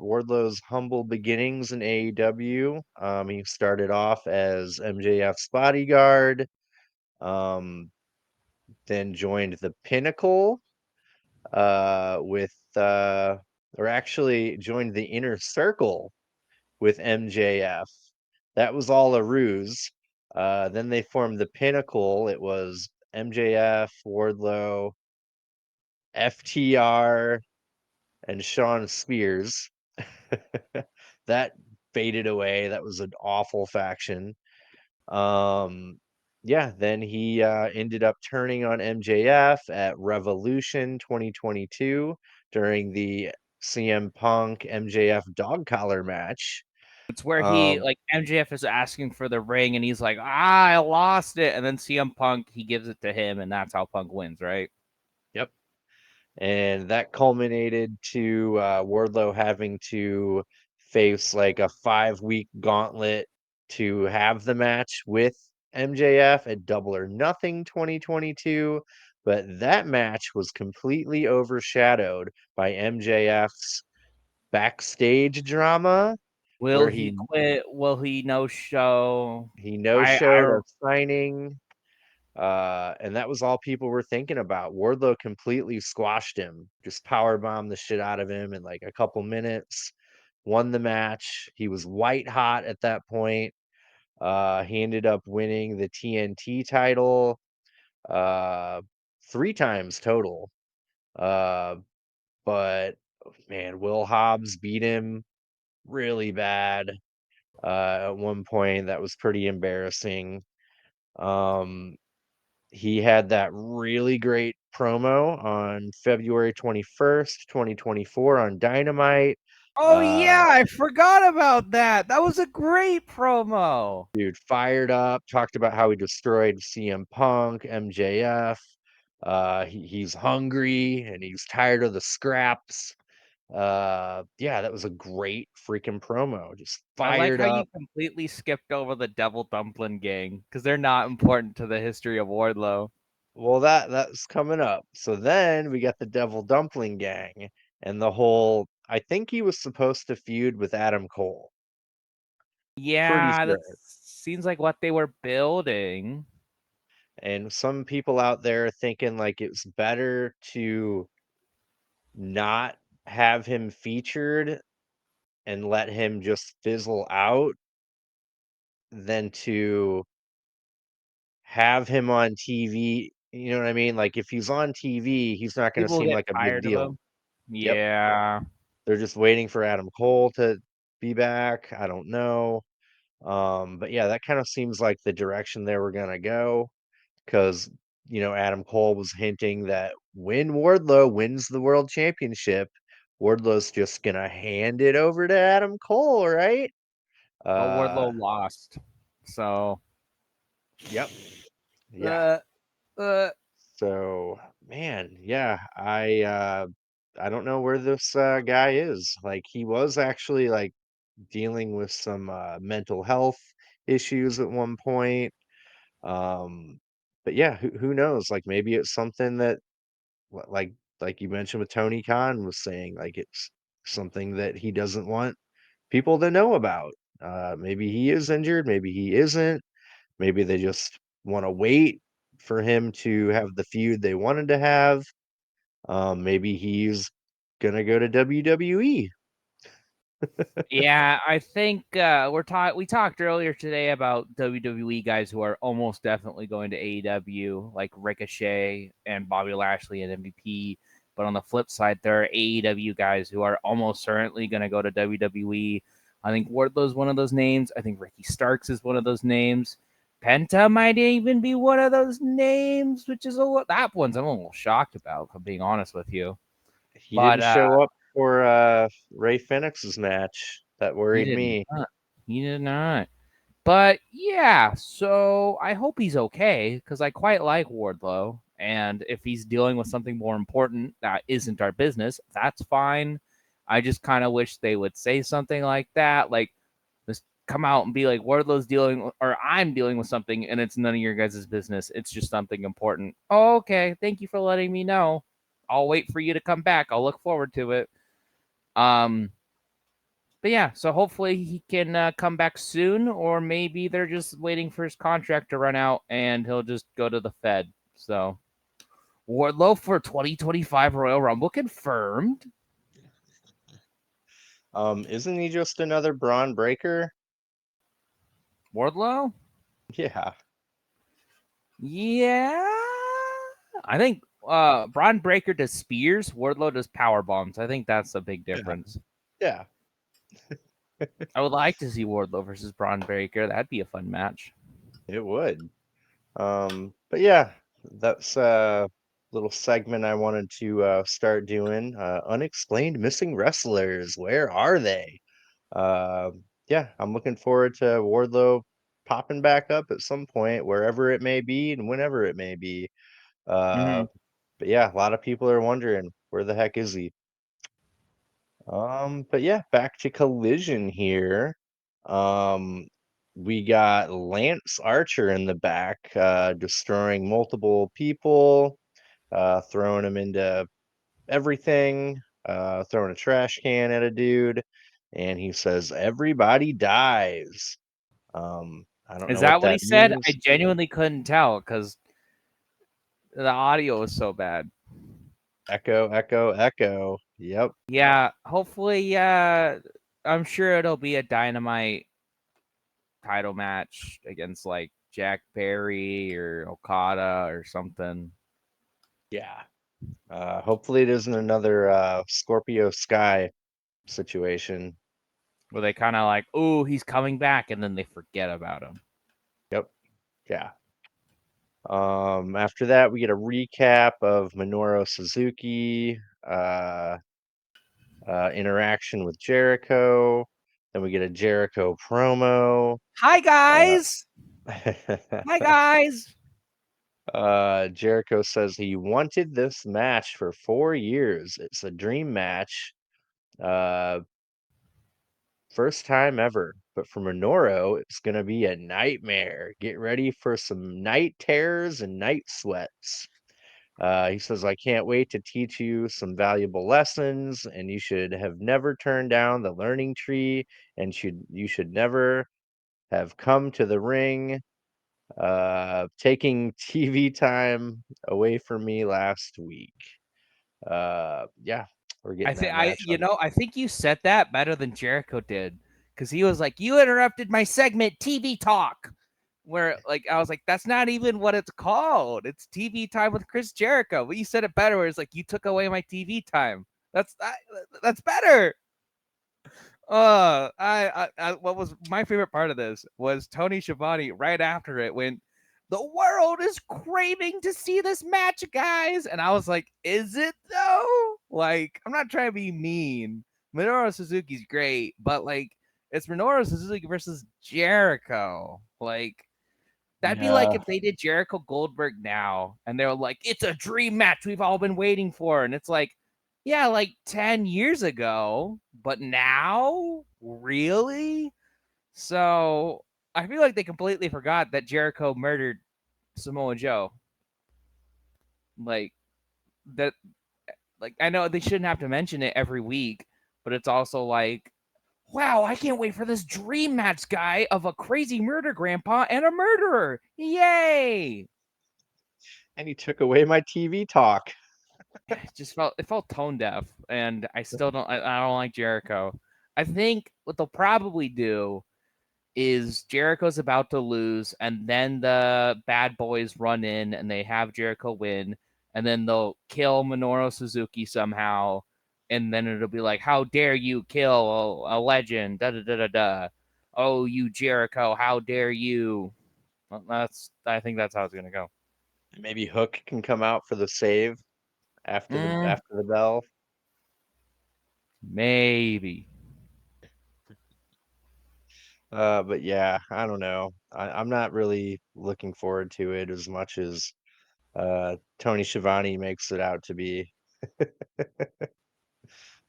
Speaker 1: Wardlow's humble beginnings in AEW, he started off as MJF's bodyguard, um, then joined the Pinnacle with, or actually joined the Inner Circle with MJF. That was all a ruse. Then they formed the Pinnacle. It was MJF, Wardlow, FTR, and Sean Spears. That faded away. That was an awful faction. Um, yeah, then he ended up turning on MJF at Revolution 2022 during the CM Punk MJF dog collar match.
Speaker 2: It's where he
Speaker 1: Um,
Speaker 2: like MJF is asking for the ring and he's like, "Ah, I lost it." And then CM Punk he gives it to him and that's how Punk wins, right?
Speaker 1: yep. And that culminated to Wardlow having to face like a 5 week gauntlet to have the match with MJF at Double or Nothing 2022. But that match was completely overshadowed by MJF's backstage drama
Speaker 2: Will
Speaker 1: where
Speaker 2: he
Speaker 1: he
Speaker 2: quit? Will he no show?
Speaker 1: he no showed
Speaker 2: I
Speaker 1: a signing. And that was all people were thinking about. Wardlow completely squashed him, just power bombed the shit out of him in like a couple minutes, won the match. He was white hot at that point. He ended up winning the TNT title uh, 3 times total. Uh, but man, Will Hobbs beat him really bad at one point. That was pretty embarrassing. Um, He had that really great promo on February 21st, 2024 on Dynamite.
Speaker 2: Oh
Speaker 1: Uh,
Speaker 2: yeah, I forgot about that. That was a great promo.
Speaker 1: Dude fired up, talked about how he destroyed CM Punk, MJF. He's hungry and he's tired of the scraps. Yeah, that was a great freaking promo. Just
Speaker 2: I like
Speaker 1: fired
Speaker 2: how you
Speaker 1: up.
Speaker 2: completely skipped over the Devil Dumpling Gang because they're not important to the history of Wardlow.
Speaker 1: Well, that's coming up. So then we got the Devil Dumpling Gang and the whole I think he was supposed to feud with Adam Cole. Pretty
Speaker 2: Yeah, that
Speaker 1: sure.
Speaker 2: seems like what they were building.
Speaker 1: And some people out there thinking like it's better to not have him featured and let him just fizzle out than to have him on TV. You know what I mean? Like if he's on TV, he's not going to
Speaker 2: People
Speaker 1: seem
Speaker 2: get
Speaker 1: like a big
Speaker 2: tired of
Speaker 1: deal.
Speaker 2: him.
Speaker 1: Yep.
Speaker 2: Yeah.
Speaker 1: They're just waiting for Adam Cole to be back. I don't know. But yeah, that kind of seems like the direction they were gonna go because Adam Cole was hinting that when Wardlow wins the world championship, Wardlow's just gonna hand it over to Adam Cole, right?
Speaker 2: But
Speaker 1: Uh,
Speaker 2: Wardlow lost. So,
Speaker 1: yep, yeah.
Speaker 2: uh, uh,
Speaker 1: So, man, yeah, I don't know where this guy is. Like, he was actually like dealing with some mental health issues at one point. Um, but yeah, who knows? Like maybe it's something that like you mentioned with Tony Khan was saying, like it's something that he doesn't want people to know about. Maybe he is injured, maybe he isn't, maybe they just want to wait for him to have the feud they wanted to have. Maybe he's gonna go to WWE.
Speaker 2: Yeah, I think we talked earlier today about WWE guys who are almost definitely going to AEW, like Ricochet and Bobby Lashley and MVP. But on the flip side, there are AEW guys who are almost certainly going to go to WWE. I think Wardlow's one of those names. I think Ricky Starks is one of those names. Penta might even be one of those names, which is that one's I'm a little shocked about, if I'm being honest with you.
Speaker 1: He
Speaker 2: But
Speaker 1: didn't show up for Ray Phoenix's match. That
Speaker 2: he
Speaker 1: worried
Speaker 2: did
Speaker 1: me.
Speaker 2: not. He did not. But yeah, so I hope he's okay because I quite like Wardlow. And if he's dealing with something more important that isn't our business, that's fine. I just kind of wish they would say something like that, like just come out and be like, Wardlow's dealing or I'm dealing with something and it's none of your guys' business. It's just something important. Oh, okay. Thank you for letting me know. I'll wait for you to come back. I'll look forward to it. Um, but yeah, so hopefully he can come back soon, or maybe they're just waiting for his contract to run out and he'll just go to the Fed. So Wardlow for 2025 Royal Rumble confirmed.
Speaker 1: Isn't he just another Braun Breaker?
Speaker 2: Wardlow?
Speaker 1: Yeah,
Speaker 2: Yeah. I think Braun Breaker does spears, Wardlow does power bombs. I think that's a big
Speaker 1: yeah,
Speaker 2: difference.
Speaker 1: yeah.
Speaker 2: I would like to see Wardlow versus Braun Breaker. That'd be a fun match.
Speaker 1: It would. But yeah, that's a little segment I wanted to start doing. Unexplained missing wrestlers. Where are they? Uh, yeah, I'm looking forward to Wardlow popping back up at some point, wherever it may be and whenever it may be. Uh,
Speaker 2: Mm-hmm.
Speaker 1: but yeah, a lot of people are wondering where the heck is he? But yeah, back to Collision here. Um, we got Lance Archer in the back, destroying multiple people, throwing him into everything, throwing a trash can at a dude, and he says, "Everybody dies." I don't
Speaker 2: Is
Speaker 1: know what
Speaker 2: that what he
Speaker 1: that
Speaker 2: said? I
Speaker 1: means.
Speaker 2: genuinely couldn't tell because the audio was so bad.
Speaker 1: Echo, echo, echo. Yep.
Speaker 2: Yeah, hopefully, I'm sure it'll be a Dynamite title match against like Jack Perry or Okada or something.
Speaker 1: Yeah. Hopefully it isn't another Scorpio Sky situation.
Speaker 2: Where they kind of like, oh, he's coming back, and then they forget about him.
Speaker 1: Yep. Yeah. After that, we get a recap of Minoru Suzuki interaction with Jericho. Then we get a Jericho promo.
Speaker 2: Hi
Speaker 1: Uh,
Speaker 2: guys, hi guys.
Speaker 1: Jericho says he wanted this match for 4 years. It's a dream match. Uh, First time ever. But for Minoru, it's going to be a nightmare. Get ready for some night terrors and night sweats. He says, I can't wait to teach you some valuable lessons, and you should have never turned down the learning tree, and you should never have come to the ring, taking TV time away from me last week. Yeah, we're
Speaker 2: I
Speaker 1: getting
Speaker 2: think
Speaker 1: that match on.
Speaker 2: I think you said that better than Jericho did because he was like, "You interrupted my segment, TV talk." Where like I was like, "That's not even what it's called. It's TV time with Chris Jericho." But you said it better. Where it's like, "You took away my TV time." That's better. What was my favorite part of this was Tony Schiavone right after it when the world is craving to see this match, guys. And I was like, is it though? Like, I'm not trying to be mean. Minoru Suzuki's great, but like, it's Minoru Suzuki versus Jericho. Like, that'd be like
Speaker 1: Yeah,
Speaker 2: if they did Jericho Goldberg now and they were like, it's a dream match we've all been waiting for. And it's like, yeah, like 10 years ago, but now? Really? So I feel like they completely forgot that Jericho murdered Samoa Joe. Like, that, like, I know they shouldn't have to mention it every week, but it's also like, wow, I can't wait for this dream match guy of a crazy murder grandpa and a murderer. Yay!
Speaker 1: And he took away my TV talk.
Speaker 2: It felt tone deaf, and I don't like Jericho. I think what they'll probably do is Jericho's about to lose, and then the bad boys run in and they have Jericho win, and then they'll kill Minoru Suzuki somehow, and then it'll be like, "How dare you kill a legend?" Da da da da da. Oh, you Jericho! How dare you? Well, I think that's how it's gonna go.
Speaker 1: Maybe Hook can come out for the save
Speaker 2: Mm,
Speaker 1: after the bell.
Speaker 2: maybe.
Speaker 1: But yeah, I don't know. I'm not really looking forward to it as much as Tony Schiavone makes it out to be.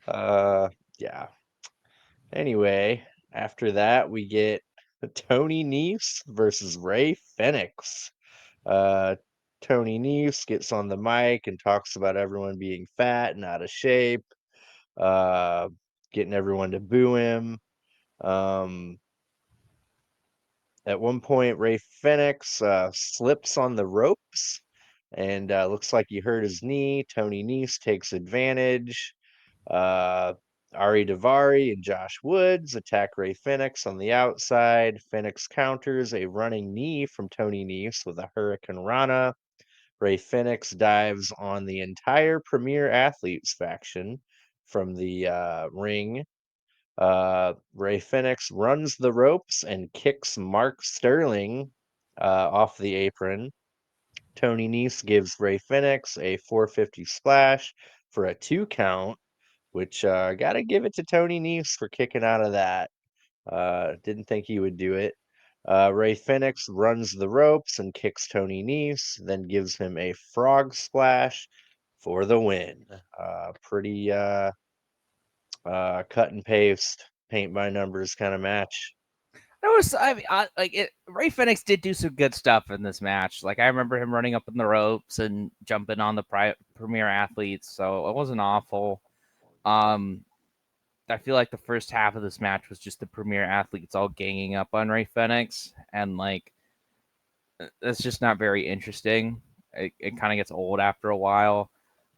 Speaker 1: Uh, yeah. Anyway, after that we get Tony Nese versus Ray Fenix. Uh, Tony Nese gets on the mic and talks about everyone being fat and out of shape, uh, getting everyone to boo him. Um, At one point, Ray Fenix slips on the ropes and looks like he hurt his knee. Tony Nese takes advantage. Uh, Ari Daivari and Josh Woods attack Ray Fenix on the outside. Fenix counters a running knee from Tony Nese with a Hurricane Rana. Ray Fenix dives on the entire Premier Athletes faction from the ring. Ray Fenix runs the ropes and kicks Mark Sterling off the apron. Tony Nese gives Ray Fenix a 450 splash for a 2 count, which gotta give it to Tony Nese for kicking out of that. Didn't think he would do it. Ray Fenix runs the ropes and kicks Tony Nese, then gives him a frog splash for the win. Pretty cut and paste, paint by numbers kind of match.
Speaker 2: There was, I mean, like it. Ray Fenix did do some good stuff in this match. Like I remember him running up in the ropes and jumping on the premier athletes, so it wasn't awful. Um, I feel like the first half of this match was just the premier athletes all ganging up on Ray Fenix, and like it's just not very interesting. It kind of gets old after a while.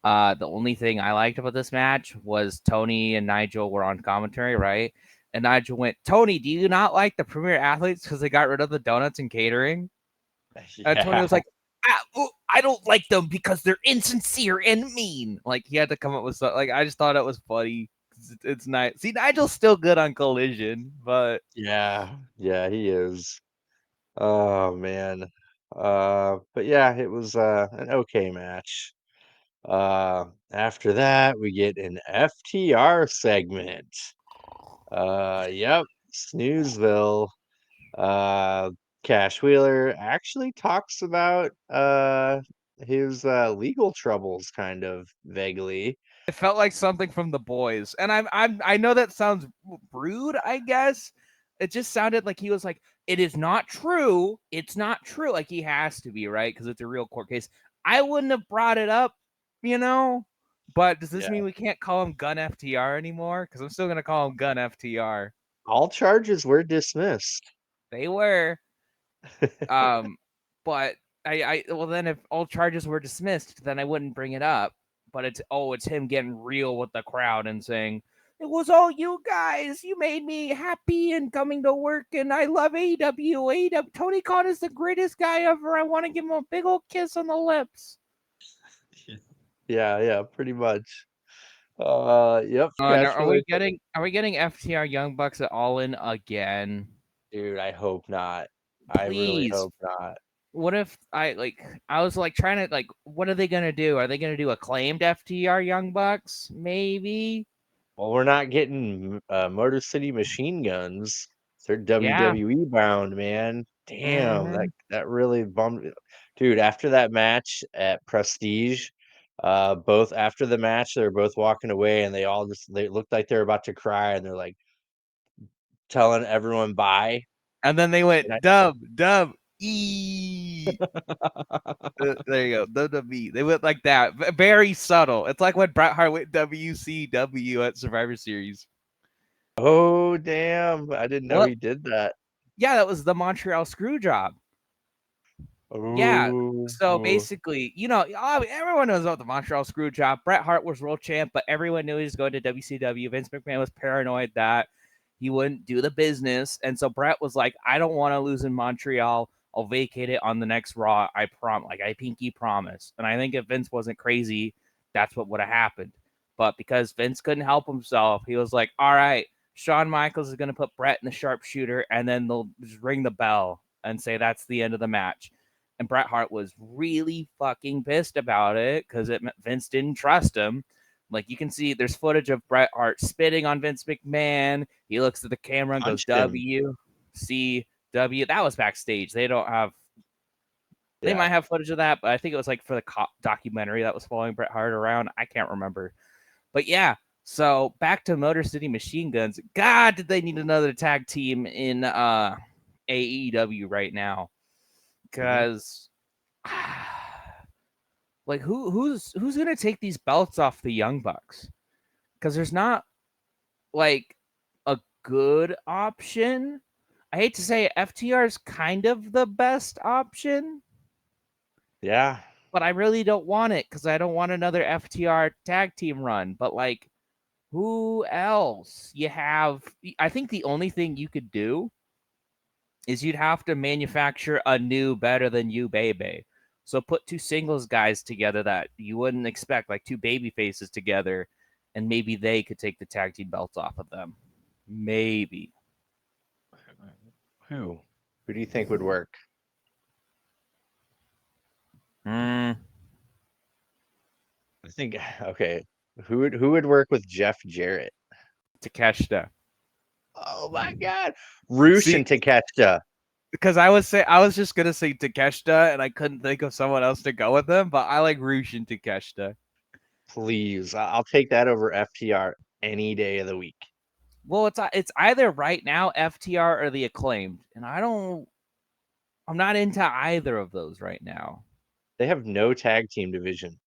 Speaker 2: The only thing I liked about this match was Tony and Nigel were on commentary, right? And Nigel went, "Tony, do you not like the premier athletes because they got rid of the donuts and catering?" And Tony
Speaker 1: Yeah,
Speaker 2: was like, "I don't like them because they're insincere and mean." Like he had to come up with something. Like I just thought it was funny. It's nice. See, Nigel's still good on Collision, but
Speaker 1: yeah, he is. Oh man. But yeah, it was an okay match. After that, we get an FTR segment. Yep, Snoozeville. Uh, Cash Wheeler actually talks about his legal troubles kind of vaguely.
Speaker 2: it felt like something from The Boys. And I know that sounds rude, I guess. It just sounded like he was like, "It is not true. It's not true." Like he has to be, right? Because it's a real court case. I wouldn't have brought it up, you know. But does this
Speaker 1: Yeah.
Speaker 2: mean we can't call him Gun FTR anymore? Because I'm still gonna call him Gun FTR.
Speaker 1: All charges were dismissed.
Speaker 2: They were. Um, but well then if all charges were dismissed, then I wouldn't bring it up. But it's him getting real with the crowd and saying, "It was all you guys. You made me happy and coming to work, and I love AEW. AEW. Tony Khan is the greatest guy ever. I want to give him a big old kiss on the lips."
Speaker 1: Yeah, yeah, pretty much. Yep,
Speaker 2: And
Speaker 1: Cash Wheeler.
Speaker 2: are we getting FTR Young Bucks at All In again?
Speaker 1: Dude, I hope not. I really
Speaker 2: Please.
Speaker 1: hope not.
Speaker 2: What if I was like trying to like what are they gonna do? Are they gonna do acclaimed FTR Young Bucks? Maybe.
Speaker 1: Well, we're not getting Motor City Machine Guns. They're
Speaker 2: Yeah.
Speaker 1: WWE bound, man. Damn,
Speaker 2: Mm-hmm.
Speaker 1: that really bummed me. Dude, after that match at Prestige, both after the match, they were both walking away and they looked like they were about to cry and they're like telling everyone bye.
Speaker 2: And then they
Speaker 1: And
Speaker 2: went dub e. There you go, WWE. They went like that, very subtle. It's like when Bret Hart went WCW at Survivor Series.
Speaker 1: Oh, damn. I didn't know
Speaker 2: Well,
Speaker 1: he did that.
Speaker 2: yeah, that was the Montreal screw job. Yeah.
Speaker 1: Oh,
Speaker 2: So basically, everyone knows about the Montreal screw job. Bret Hart was world champ, but everyone knew he was going to WCW. Vince McMahon was paranoid that he wouldn't do the business. And so Bret was like, I don't want to lose in Montreal. I'll vacate it on the next Raw. I promise. Like, I pinky promise. And I think if Vince wasn't crazy, that's what would have happened. But because Vince couldn't help himself, he was like, all right, Shawn Michaels is going to put Bret in the sharpshooter, and then they'll just ring the bell and say that's the end of the match. And Bret Hart was really fucking pissed about it because Vince didn't trust him. Like, you can see there's footage of Bret Hart spitting on Vince McMahon. He looks at the camera and goes,
Speaker 1: punched him.
Speaker 2: WCW. That was backstage. They don't have, they
Speaker 1: Yeah.
Speaker 2: might have footage of that, but I think it was like for the documentary that was following Bret Hart around. I can't remember. But yeah, so back to Motor City Machine Guns. God, did they need another tag team in AEW right now?
Speaker 1: Hmm.
Speaker 2: Because like who's gonna take these belts off the Young Bucks? Because there's not like a good option. I hate to say it, FTR is kind of the best option,
Speaker 1: Yeah.
Speaker 2: but I really don't want it because I don't want another FTR tag team run. But like, who else? You have, I think the only thing you could do is you'd have to manufacture a new better than you baby. So put two singles guys together that you wouldn't expect, like two baby faces together, and maybe they could take the tag team belts off of them. Maybe.
Speaker 1: Who? Who do you think would work?
Speaker 2: Mm,
Speaker 1: I think okay. Who would work with Jeff Jarrett?
Speaker 2: Takeshita.
Speaker 1: Oh my God. Roosh
Speaker 2: See,
Speaker 1: and Takeshita.
Speaker 2: because I was just gonna say Takeshita, and I couldn't think of someone else to go with them, but I like Roosh and Takeshita.
Speaker 1: Please. I'll take that over FTR any day of the week.
Speaker 2: Well, it's either right now FTR or the Acclaimed, and I'm not into either of those right now.
Speaker 1: They have no tag team division.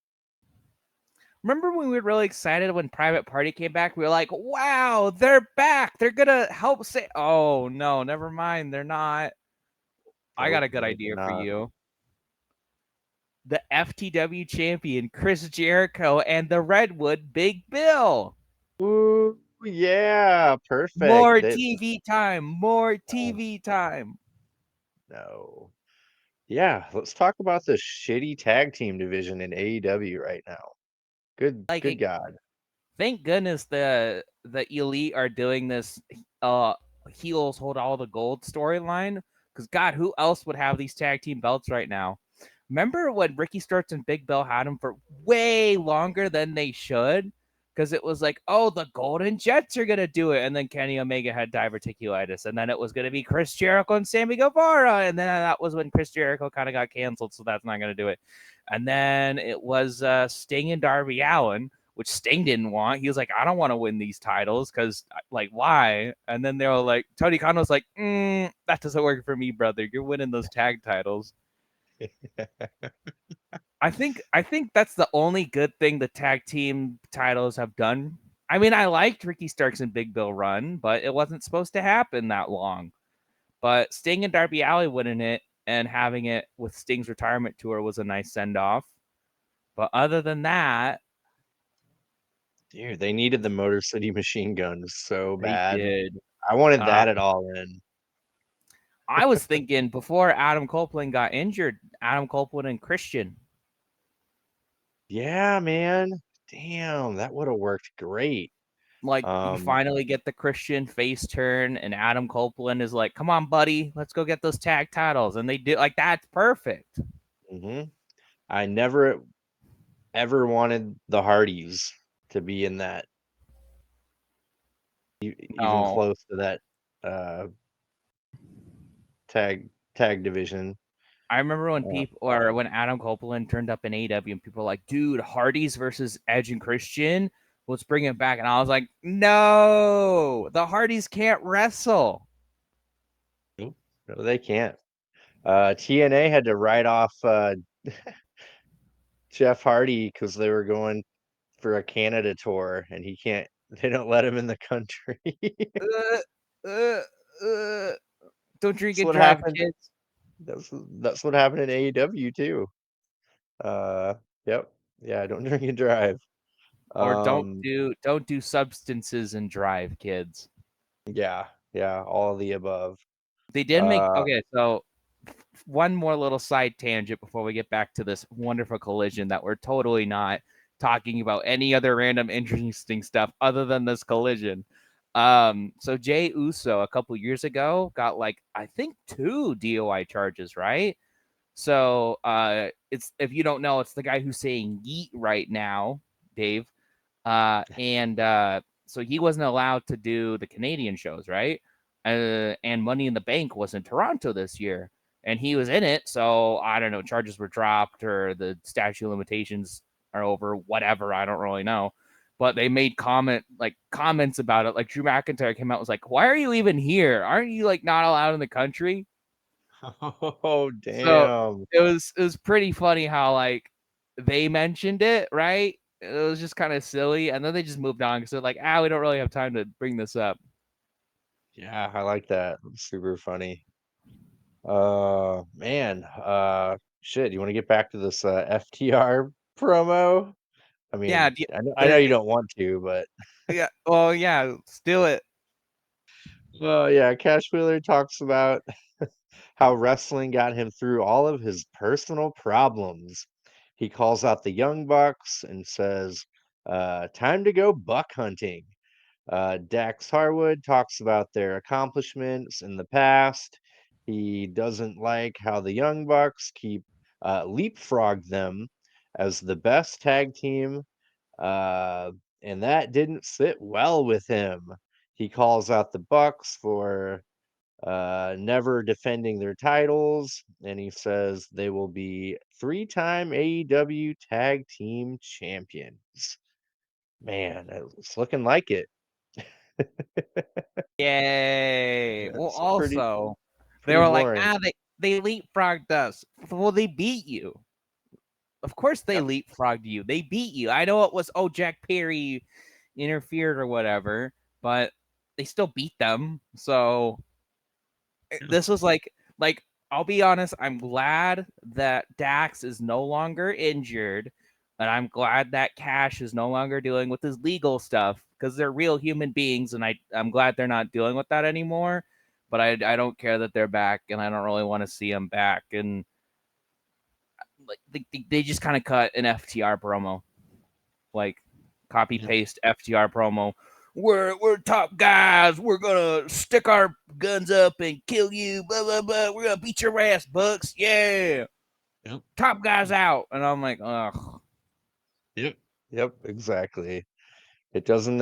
Speaker 2: Remember when we were really excited when Private Party came back? We were like, "Wow, they're back! They're gonna help say." Oh no, never mind. They're not. I got
Speaker 1: Nope,
Speaker 2: a good
Speaker 1: they're
Speaker 2: idea for
Speaker 1: not.
Speaker 2: you. The FTW champion Chris Jericho and the Redwood Big Bill.
Speaker 1: Ooh, yeah, perfect.
Speaker 2: More TV time. More
Speaker 1: Oh,
Speaker 2: TV time.
Speaker 1: no. Yeah, let's talk about the shitty tag team division in AEW right now. Good
Speaker 2: Like,
Speaker 1: God.
Speaker 2: thank goodness the elite are doing this uh heels hold all the gold storyline, because god, who else would have these tag team belts right now? Remember when Ricky Starks and Big Bill had them for way longer than they should, because it was like, oh, the Golden Jets are gonna do it, and then Kenny Omega had diverticulitis, and then it was gonna be Chris Jericho and Sammy Guevara, and then that was when Chris Jericho kind of got canceled, so that's not gonna do it. And then it was Sting and Darby Allin, which Sting didn't want. He was like, I don't want to win these titles because, like, why? And then they were like, Tony Khan was like, that doesn't work for me, brother. You're winning those tag titles. I think that's the only good thing the tag team titles have done. I mean, I liked Ricky Starks and Big Bill run, but it wasn't supposed to happen that long. But Sting and Darby Allin winning it and having it with Sting's retirement tour was a nice send off. But other than that,
Speaker 1: Dude, they needed the Motor City Machine Guns so
Speaker 2: they
Speaker 1: bad.
Speaker 2: did.
Speaker 1: I wanted
Speaker 2: Uh,
Speaker 1: that at all in.
Speaker 2: I was thinking before Adam Copeland got injured, Adam Copeland and Christian.
Speaker 1: Yeah, man. Damn, that would have worked great.
Speaker 2: Like, you
Speaker 1: Um,
Speaker 2: finally get the Christian face turn, and Adam Copeland is like, "Come on, buddy, let's go get those tag titles," and they do, like, that's perfect.
Speaker 1: mhm. I never ever wanted the Hardys to be in that even
Speaker 2: No,
Speaker 1: close to that uh tag division.
Speaker 2: I remember when
Speaker 1: Uh,
Speaker 2: people, or when Adam Copeland turned up in AEW, and people were like, "Dude, Hardys versus Edge and Christian, let's bring it back," and I was like, "No, the Hardys can't wrestle."
Speaker 1: nope, no, they can't. TNA had to write off Jeff Hardy because they were going for a Canada tour, and he can't. They don't let him in the country.
Speaker 2: Uh, uh, uh. Don't drink
Speaker 1: That's
Speaker 2: and
Speaker 1: what
Speaker 2: drive,
Speaker 1: happened.
Speaker 2: kids,
Speaker 1: That's what happened in AEW too. Uh, yep. Yeah, don't drink and drive.
Speaker 2: or don't
Speaker 1: Um,
Speaker 2: do substances and drive, kids.
Speaker 1: yeah, yeah, all of the above.
Speaker 2: They did make
Speaker 1: Uh,
Speaker 2: okay. So one more little side tangent before we get back to this wonderful collision that we're totally not talking about any other random interesting stuff other than this collision. So Jay Uso a couple years ago got like I think 2 DOI charges, right? So it's if you don't know, it's the guy who's saying yeet right now, Dave. And so he wasn't allowed to do the Canadian shows, right? And Money in the Bank was in Toronto this year, and he was in it. So I don't know, charges were dropped or the statute of limitations are over, whatever. I don't really know. But they made comments about it. Like Drew McIntyre came out and was like, "Why are you even here? Aren't you like not allowed in the country?"
Speaker 1: oh
Speaker 2: So
Speaker 1: damn.
Speaker 2: it was pretty funny how like they mentioned it, right? It was just kind of silly, and then they just moved on because they're like, we don't really have time to bring this up.
Speaker 1: Yeah, I like that. Super funny. Man, shit, you want to get back to this FTR promo? I
Speaker 2: Yeah,
Speaker 1: mean, I know you don't want to, but
Speaker 2: yeah. Well, yeah. Let's do it.
Speaker 1: well, yeah, Cash Wheeler talks about how wrestling got him through all of his personal problems. He calls out the Young Bucks and says, time to go buck hunting. Dax Harwood talks about their accomplishments in the past. He doesn't like how the Young Bucks keep leapfrog them as the best tag team, uh, and that didn't sit well with him. He calls out the Bucks for never defending their titles, and he says they will be three-time AEW Tag Team Champions. Man, it's looking like it.
Speaker 2: Yay! Well,
Speaker 1: It's pretty
Speaker 2: also they
Speaker 1: pretty
Speaker 2: were like,
Speaker 1: boring.
Speaker 2: they leapfrogged us. Well, they beat you. Of course, they
Speaker 1: Yep.
Speaker 2: leapfrogged you. They beat you. I know it was Jack Perry interfered or whatever, but they still beat them. So
Speaker 1: Yeah.
Speaker 2: this was like I'll be honest, I'm glad that Dax is no longer injured, and I'm glad that Cash is no longer dealing with his legal stuff because they're real human beings, and I'm glad they're not dealing with that anymore. But I don't care that they're back, and I don't really want to see them back. And like they just kind of cut an FTR promo, like copy
Speaker 1: Yep.
Speaker 2: paste FTR promo. We're top guys. We're gonna stick our guns up and kill you. Blah blah blah. We're gonna beat your ass, Bucks. Yeah,
Speaker 1: Yep.
Speaker 2: top guys out. And I'm like, ugh.
Speaker 1: Yep. Yep. Exactly. It doesn't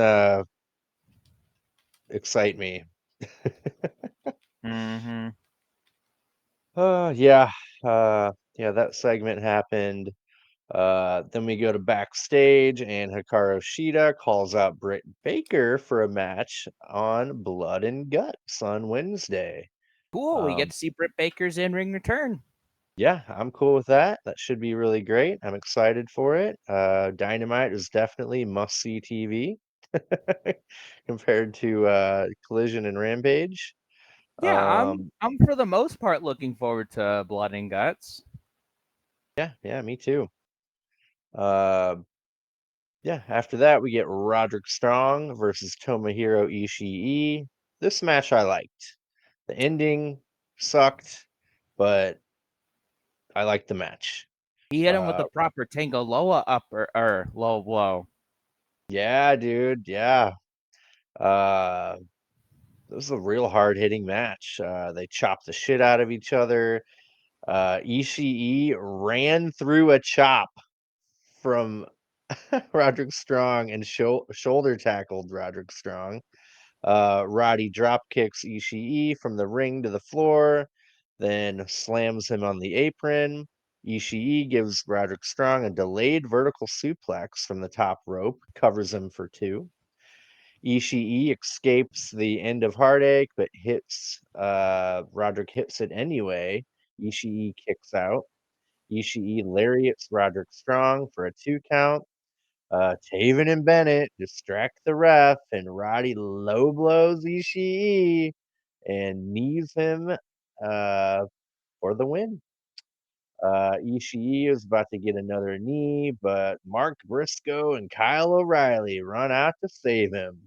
Speaker 1: excite me.
Speaker 2: Mm-hmm.
Speaker 1: Yeah. Yeah, that segment happened. Then we go to backstage, and Hikaru Shida calls out Britt Baker for a match on Blood and Guts on Wednesday.
Speaker 2: Cool. We get
Speaker 1: Um,
Speaker 2: to see Britt Baker's in-ring return.
Speaker 1: yeah, I'm cool with that. That should be really great. I'm excited for it. Dynamite is definitely must-see TV compared to Collision and Rampage.
Speaker 2: Yeah, I'm
Speaker 1: Um,
Speaker 2: I'm for the most part looking forward to Blood and Guts.
Speaker 1: yeah, yeah, me too. Uh, yeah, after that we get Roderick Strong versus Tomohiro Ishii. This match I liked. The ending sucked, but I liked the match.
Speaker 2: He hit him with
Speaker 1: Uh,
Speaker 2: the proper Tangaloa upper or low blow.
Speaker 1: yeah, dude, yeah. Uh, This was a real hard hitting match. They chopped the shit out of each other. Ishii ran through a chop from Roderick Strong and shoulder tackled Roderick Strong. Roddy drop kicks Ishii from the ring to the floor, then slams him on the apron. Ishii gives Roderick Strong a delayed vertical suplex from the top rope, covers him for two. Ishii escapes the end of Heartache, but Roderick hits it anyway. Ishii kicks out. Ishii lariats Roderick Strong for a 2 count. Taven and Bennett distract the ref, and Roddy low blows Ishii and knees him for the win. Ishii is about to get another knee, but Mark Briscoe and Kyle O'Reilly run out to save him.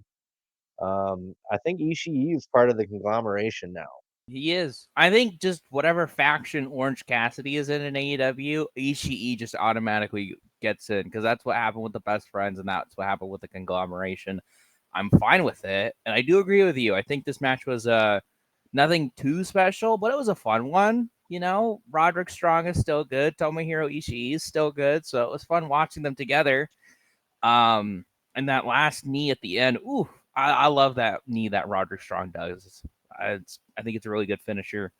Speaker 1: I think Ishii is part of the conglomeration now.
Speaker 2: He is. I think just whatever faction Orange Cassidy is in AEW, Ishii just automatically gets in because that's what happened with the Best Friends and that's what happened with the conglomeration. I'm fine with it, and I do agree with you. I think this match was nothing too special, but it was a fun one. You know, Roderick Strong is still good. Tomohiro Ishii is still good, so it was fun watching them together. Um, and that last knee at the end, ooh, I love that knee that Roderick Strong does. I think it's a really good finisher.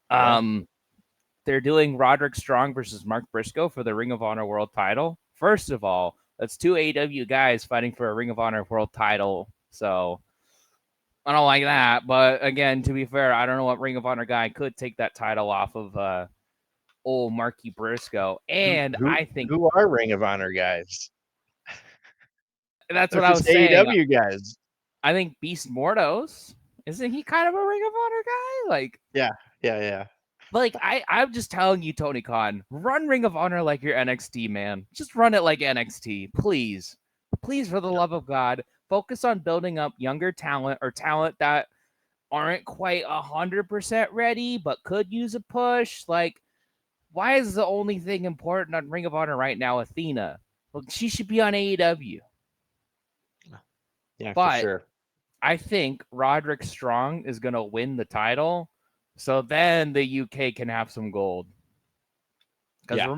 Speaker 1: Yeah.
Speaker 2: Um, they're doing Roderick Strong versus Mark Briscoe for the Ring of Honor World Title. First of all, that's two AEW guys fighting for a Ring of Honor World Title. So I don't like that. But again, to be fair, I don't know what Ring of Honor guy could take that title off of old Marky Briscoe.
Speaker 1: Who
Speaker 2: And
Speaker 1: who
Speaker 2: I think
Speaker 1: who are Ring of Honor guys?
Speaker 2: that's
Speaker 1: They're
Speaker 2: what I
Speaker 1: just
Speaker 2: was saying.
Speaker 1: AEW guys.
Speaker 2: I think Beast Mortos, isn't he kind of a Ring of Honor guy?
Speaker 1: Yeah, yeah.
Speaker 2: I'm just telling you, Tony Khan, run Ring of Honor like your NXT, man. Just run it like NXT, please. Please, for the love of God, focus on building up younger talent or talent that aren't quite 100% ready but could use a push. Like, why is the only thing important on Ring of Honor right now Athena? Well, she should be on AEW.
Speaker 1: Yeah, for
Speaker 2: But
Speaker 1: sure.
Speaker 2: I think Roderick Strong is going to win the title. So then the UK can have some gold. Because
Speaker 1: Yeah.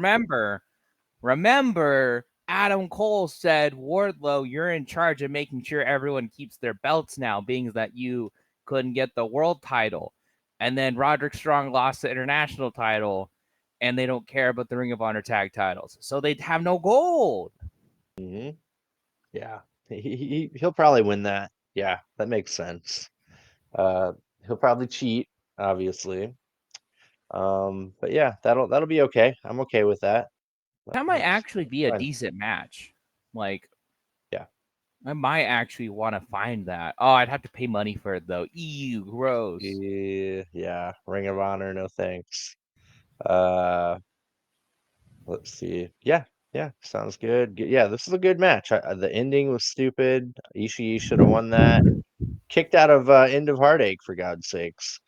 Speaker 2: remember, Adam Cole said, Wardlow, you're in charge of making sure everyone keeps their belts now, being that you couldn't get the world title. And then Roderick Strong lost the international title, and they don't care about the Ring of Honor tag titles. So they'd have no gold.
Speaker 1: hmm Yeah. He'll probably win that. Yeah, that makes sense. Uh, he'll probably cheat, obviously. But yeah, that'll be okay. I'm okay with that.
Speaker 2: That might actually
Speaker 1: That's
Speaker 2: be a
Speaker 1: fine.
Speaker 2: decent match. Like,
Speaker 1: Yeah.
Speaker 2: I might actually want to find that. Oh, I'd have to pay money for it, though. Ew, gross.
Speaker 1: Yeah. Ring of Honor, no thanks. Uh, let's see. Yeah, sounds good. Yeah, this is a good match. The ending was stupid. Ishii should have won that. Kicked out of End of Heartache for God's sakes.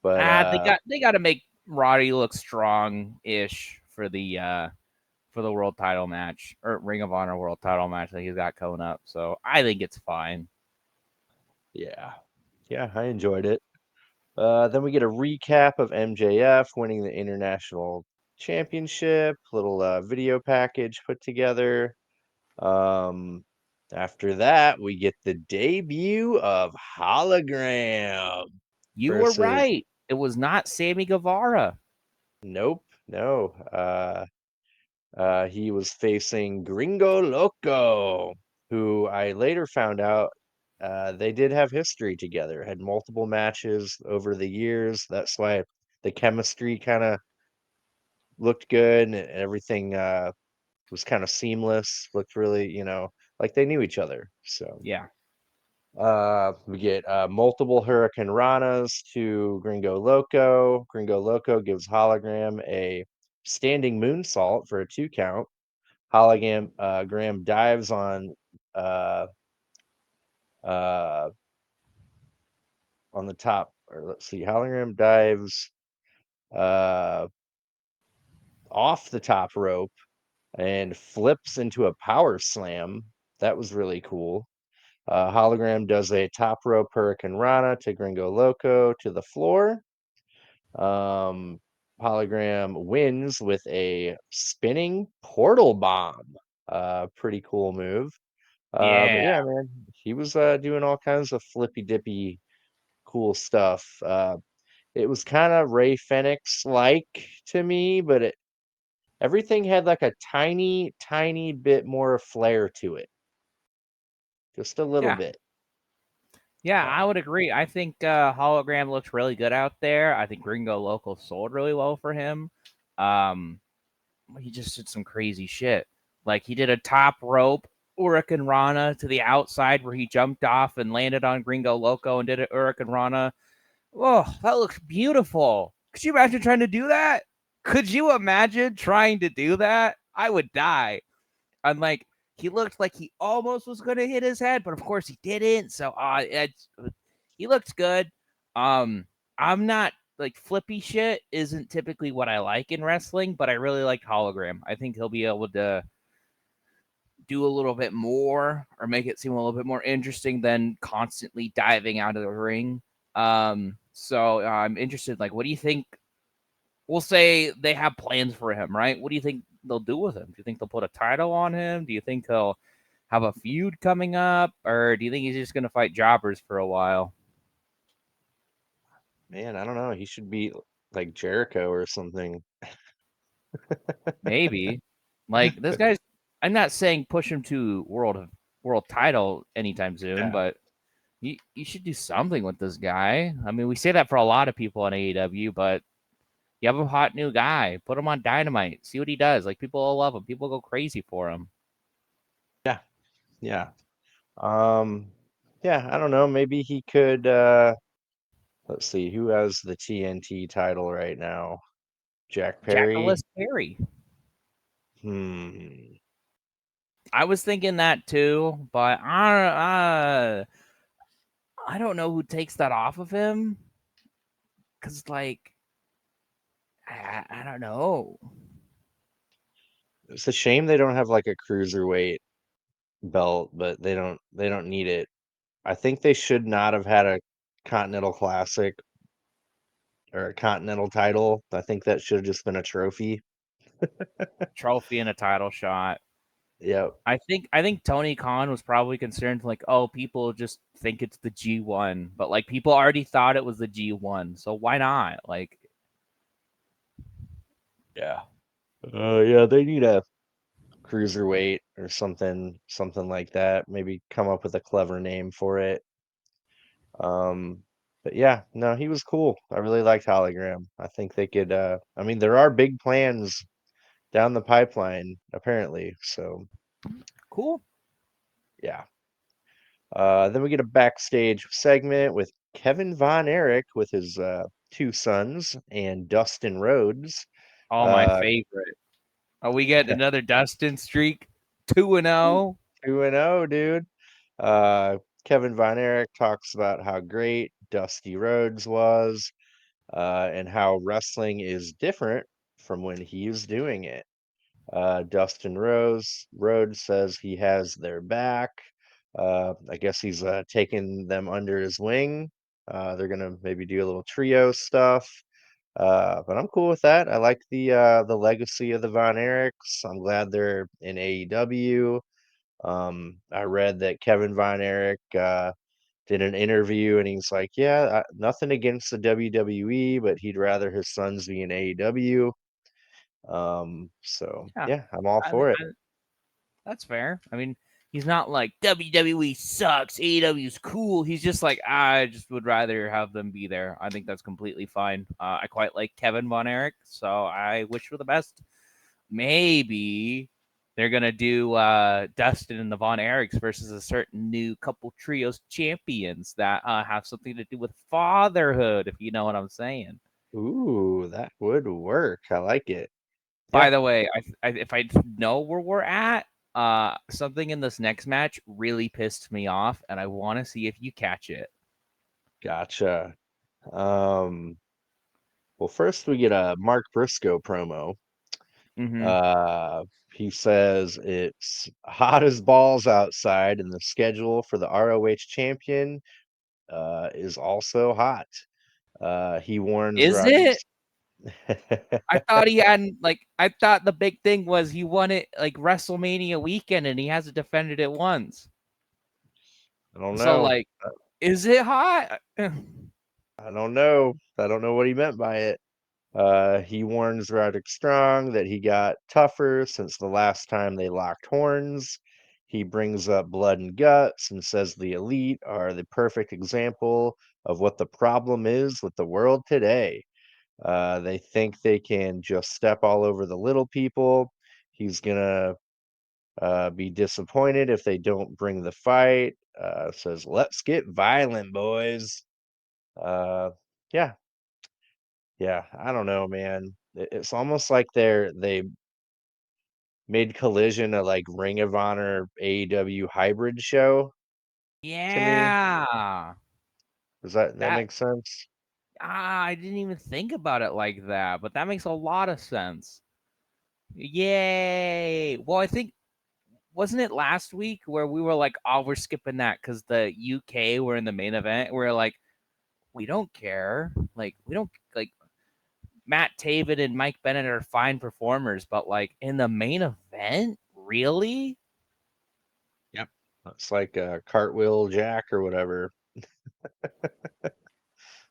Speaker 1: But
Speaker 2: They got to make Roddy look strong ish for the world title match or Ring of Honor world title match that he's got coming up. So I think it's fine.
Speaker 1: yeah, yeah, I enjoyed it. Then we get a recap of MJF winning the International Championship, little video package put together. Um, After that, we get the debut of Hologram
Speaker 2: You were
Speaker 1: versus
Speaker 2: right. It was not Sammy Guevara.
Speaker 1: Nope, no. He was facing Gringo Loco, who I later found out they did have history together, had multiple matches over the years. That's why the chemistry kind of looked good and everything was kind of seamless, looked really, like they knew each other. So
Speaker 2: Yeah.
Speaker 1: we get multiple Hurricane Ranas to Gringo Loco. Gringo Loco gives Hologram a standing moonsault for a 2 count. Hologram Graham dives uh, uh, on the top, or let's see, Hologram dives uh, off the top rope and flips into a power slam. That was really cool. Hologram does a top rope Hurricane Rana to Gringo Loco to the floor. Um, Hologram wins with a spinning portal bomb. Pretty cool move. But
Speaker 2: Yeah.
Speaker 1: yeah, man, he was doing all kinds of flippy dippy cool stuff. It was kind of Ray Fenix like to me, but everything had like a tiny, tiny bit more flair to it, just a little
Speaker 2: Yeah.
Speaker 1: bit.
Speaker 2: Yeah, I
Speaker 1: Uh,
Speaker 2: would agree. I think Hologram looks really good out there. I think Gringo Local sold really well for him. Um, he just did some crazy shit. Like he did a top rope Hurricane Rana to the outside where he jumped off and landed on Gringo Loco and did a Hurricane Rana. Oh, that looks beautiful. Could you imagine trying to do that? Could you imagine trying to do that? I would die. I'm like, he looked like he almost was going to hit his head, but of course he didn't. So he looked good. I'm not like flippy shit isn't typically what I like in wrestling, but I really liked Hologram. I think he'll be able to do a little bit more or make it seem a little bit more interesting than constantly diving out of the ring. So I'm interested. Like, what do you think? We'll say they have plans for him, right? What do you think they'll do with him? Do you think they'll put a title on him? Do you think he'll have a feud coming up, or do you think he's just going to fight jobbers for a while?
Speaker 1: Man, I don't know. He should be like Jericho or something.
Speaker 2: Maybe. Like this guy's. I'm not saying push him to world title anytime soon,
Speaker 1: Yeah.
Speaker 2: but you should do something with this guy. I mean, we say that for a lot of people on AEW, but you have a hot new guy. Put him on Dynamite. See what he does. Like people will love him. People go crazy for him.
Speaker 1: Yeah. Yeah. Um, yeah, I don't know. Maybe he could let's see, who has the TNT title right now? Jack Perry?
Speaker 2: Jackalus Perry.
Speaker 1: Hmm.
Speaker 2: I was thinking that too, but I don't know who takes that off of him because like I don't know.
Speaker 1: It's a shame they don't have like a cruiserweight belt, but they don't need it. I think they should not have had a Continental Classic or a Continental title. I think that should have just been a trophy.
Speaker 2: Trophy and a title shot.
Speaker 1: Yep.
Speaker 2: I think Tony Khan was probably concerned like, oh, people just think it's the G1, but like people already thought it was the G1, so why not? Like
Speaker 1: Yeah. Yeah, they need a cruiserweight or something like that. Maybe come up with a clever name for it. But yeah, no, he was cool. I really liked Hologram. I think they could I mean there are big plans down the pipeline apparently. So,
Speaker 2: cool.
Speaker 1: yeah. Then we get a backstage segment with Kevin Von Erich with his two sons and Dustin Rhodes.
Speaker 2: Oh, my
Speaker 1: Uh
Speaker 2: favorite. Oh, we get another Dustin streak, 2-0.
Speaker 1: 2-0, dude. Uh, Kevin Von Erich talks about how great Dusty Rhodes was, and how wrestling is different from when he's doing it. Dustin Rhodes says he has their back. I guess he's taking them under his wing. They're gonna maybe do a little trio stuff. But I'm cool with that. I like the legacy of the Von Erichs. I'm glad they're in AEW. I read that Kevin Von Erich did an interview and he's like, yeah, nothing against the WWE, but he'd rather his sons be in AEW. So
Speaker 2: Yeah,
Speaker 1: yeah, I'm all
Speaker 2: I,
Speaker 1: for it.
Speaker 2: I, that's fair. I mean, he's not like WWE sucks, AEW's cool. He's just like I just would rather have them be there. I think that's completely fine. I quite like Kevin Von Erich, so I wish for the best. Maybe they're gonna do Dustin and the Von Erichs versus a certain new couple trios champions that have something to do with fatherhood, if you know what I'm saying.
Speaker 1: Ooh, that would work. I like it.
Speaker 2: By
Speaker 1: Yeah,
Speaker 2: the way, if I know where we're at, something in this next match really pissed me off, and I want to see if you catch it.
Speaker 1: gotcha. Um, well, first we get a Mark Briscoe promo.
Speaker 2: Mm-hmm.
Speaker 1: Uh, he says it's hot as balls outside, and the schedule for the ROH champion is also hot. He warns
Speaker 2: Is it?
Speaker 1: Roderick's.
Speaker 2: I thought he hadn't like. I thought the big thing was he won it like WrestleMania weekend, and he hasn't defended it once.
Speaker 1: I don't
Speaker 2: So
Speaker 1: know.
Speaker 2: like, is it hot?
Speaker 1: I don't know. I don't know what he meant by it. He warns Roderick Strong that he got tougher since the last time they locked horns. He brings up blood and guts and says the elite are the perfect example of what the problem is with the world today. They think they can just step all over the little people. He's gonna Be disappointed if they don't bring the fight. Says, let's get violent, boys. Uh, yeah, yeah. I don't know, man. It's almost like they made Collision a like Ring of Honor AEW hybrid show to me.
Speaker 2: Yeah.
Speaker 1: Does that
Speaker 2: That
Speaker 1: make sense?
Speaker 2: I didn't even think about it like that, but that makes a lot of sense. Yay. Well, I think wasn't it last week where we were like, "Oh, we're skipping that cuz the UK were in the main event." We're like, "We don't care. Like, we don't like Matt Taven and Mike Bennett are fine performers, but like in the main event, really?"
Speaker 1: Yep. It's like Cartwheel Jack or whatever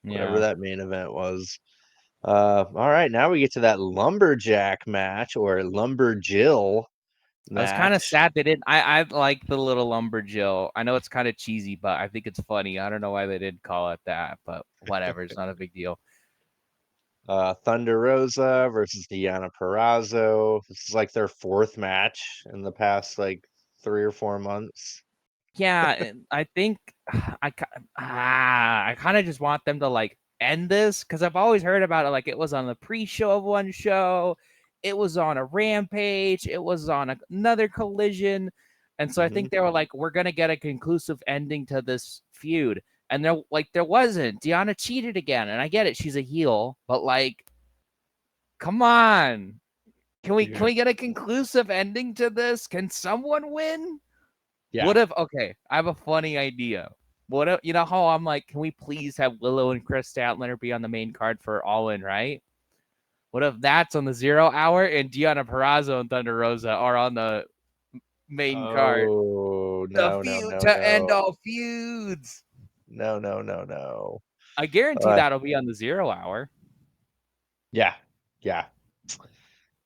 Speaker 2: Yeah.
Speaker 1: that main event was. All right, now we get to that lumberjack match or lumberjill
Speaker 2: I was kind of
Speaker 1: match.
Speaker 2: sad they didn't. I like the little lumberjill. I know it's kind of cheesy, but I think it's funny. I don't know why they didn't call it that, but whatever. It's not a big deal.
Speaker 1: Thunder Rosa versus Deonna Purrazzo. This is like their fourth match in the past like 3 or 4 months.
Speaker 2: Yeah, and I think I kind of just want them to like end this because I've always heard about it. Like it was on the pre-show of one show, it was on a Rampage, it was on another Collision, and so I
Speaker 1: Hmm.
Speaker 2: think they were like, we're gonna get a conclusive ending to this feud, and there wasn't. Deanna cheated again, and I get it, she's a heel, but like, come on, can
Speaker 1: Yeah.
Speaker 2: we get a conclusive ending to this? Can someone win?
Speaker 1: Yeah.
Speaker 2: What if okay, I have a funny idea. What if you know how I'm like, can we please have Willow and Chris Statlander be on the main card for All In, right? What if that's on the 0 hour and Deonna Purrazzo and Thunder Rosa are on the main card?
Speaker 1: Oh,
Speaker 2: The
Speaker 1: no, no,
Speaker 2: feud
Speaker 1: no,
Speaker 2: to end
Speaker 1: no.
Speaker 2: all feuds.
Speaker 1: No, no, no, no.
Speaker 2: I guarantee
Speaker 1: Uh,
Speaker 2: that'll be on the 0 hour.
Speaker 1: yeah. Yeah.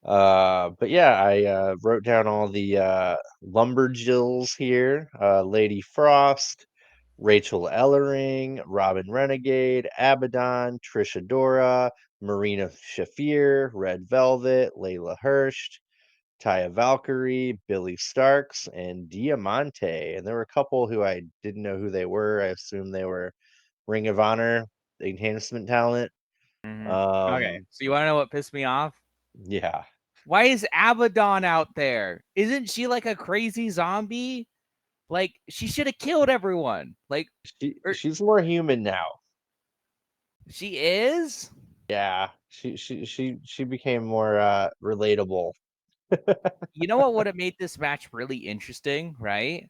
Speaker 1: But yeah, I wrote down all the lumberjills here. Lady Frost, Rachel Ellering, Robin Renegade, Abaddon, Trisha Dora, Marina Shafir, Red Velvet, Layla Hurst, Taya Valkyrie, Billy Starks, and Diamante. And there were a couple who I didn't know who they were. I assumed they were Ring of Honor enhancement talent.
Speaker 2: Okay,
Speaker 1: Um,
Speaker 2: so you want to know what pissed me off?
Speaker 1: yeah,
Speaker 2: Why is Abaddon out there? Isn't she like a crazy zombie? Like she should have killed everyone. Like, or
Speaker 1: she's more human now.
Speaker 2: she is.
Speaker 1: Yeah, she became more relatable.
Speaker 2: You know what would have made this match really interesting, right?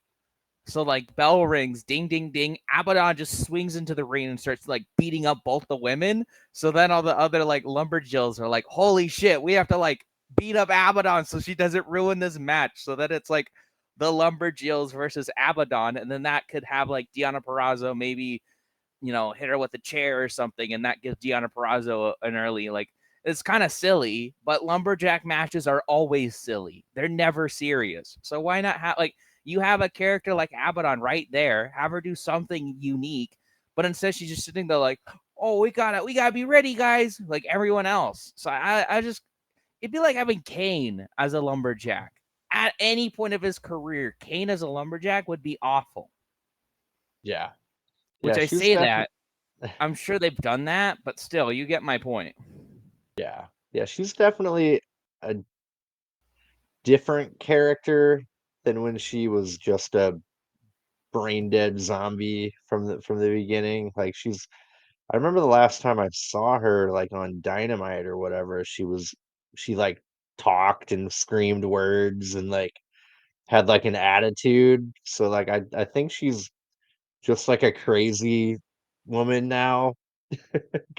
Speaker 2: So like bell rings, ding ding ding. Abaddon just swings into the ring and starts like beating up both the women. So then all the other like lumberjills are like, "Holy shit, we have to like beat up Abaddon so she doesn't ruin this match." So that it's like the lumberjills versus Abaddon, and then that could have like Deonna Purrazzo maybe hit her with a chair or something, and that gives Deonna Purrazzo an early like. It's kind of silly, but lumberjack matches are always silly. They're never serious. So why not have like you have a character like Abaddon right there, have her do something unique, but instead she's just sitting there like, oh, we gotta be ready, guys, like everyone else. So I just it'd be like having Kane as a lumberjack. At any point of his career, Kane as a lumberjack would be awful.
Speaker 1: Yeah,
Speaker 2: Which
Speaker 1: yeah,
Speaker 2: I
Speaker 1: she's
Speaker 2: say
Speaker 1: definitely
Speaker 2: that I'm sure they've done that, but still, you get my point.
Speaker 1: yeah, yeah, she's definitely a different character than when she was just a brain dead zombie from the beginning. Like I remember the last time I saw her like on Dynamite or whatever, she like talked and screamed words and like had like an attitude. So like I think she's just like a crazy woman now,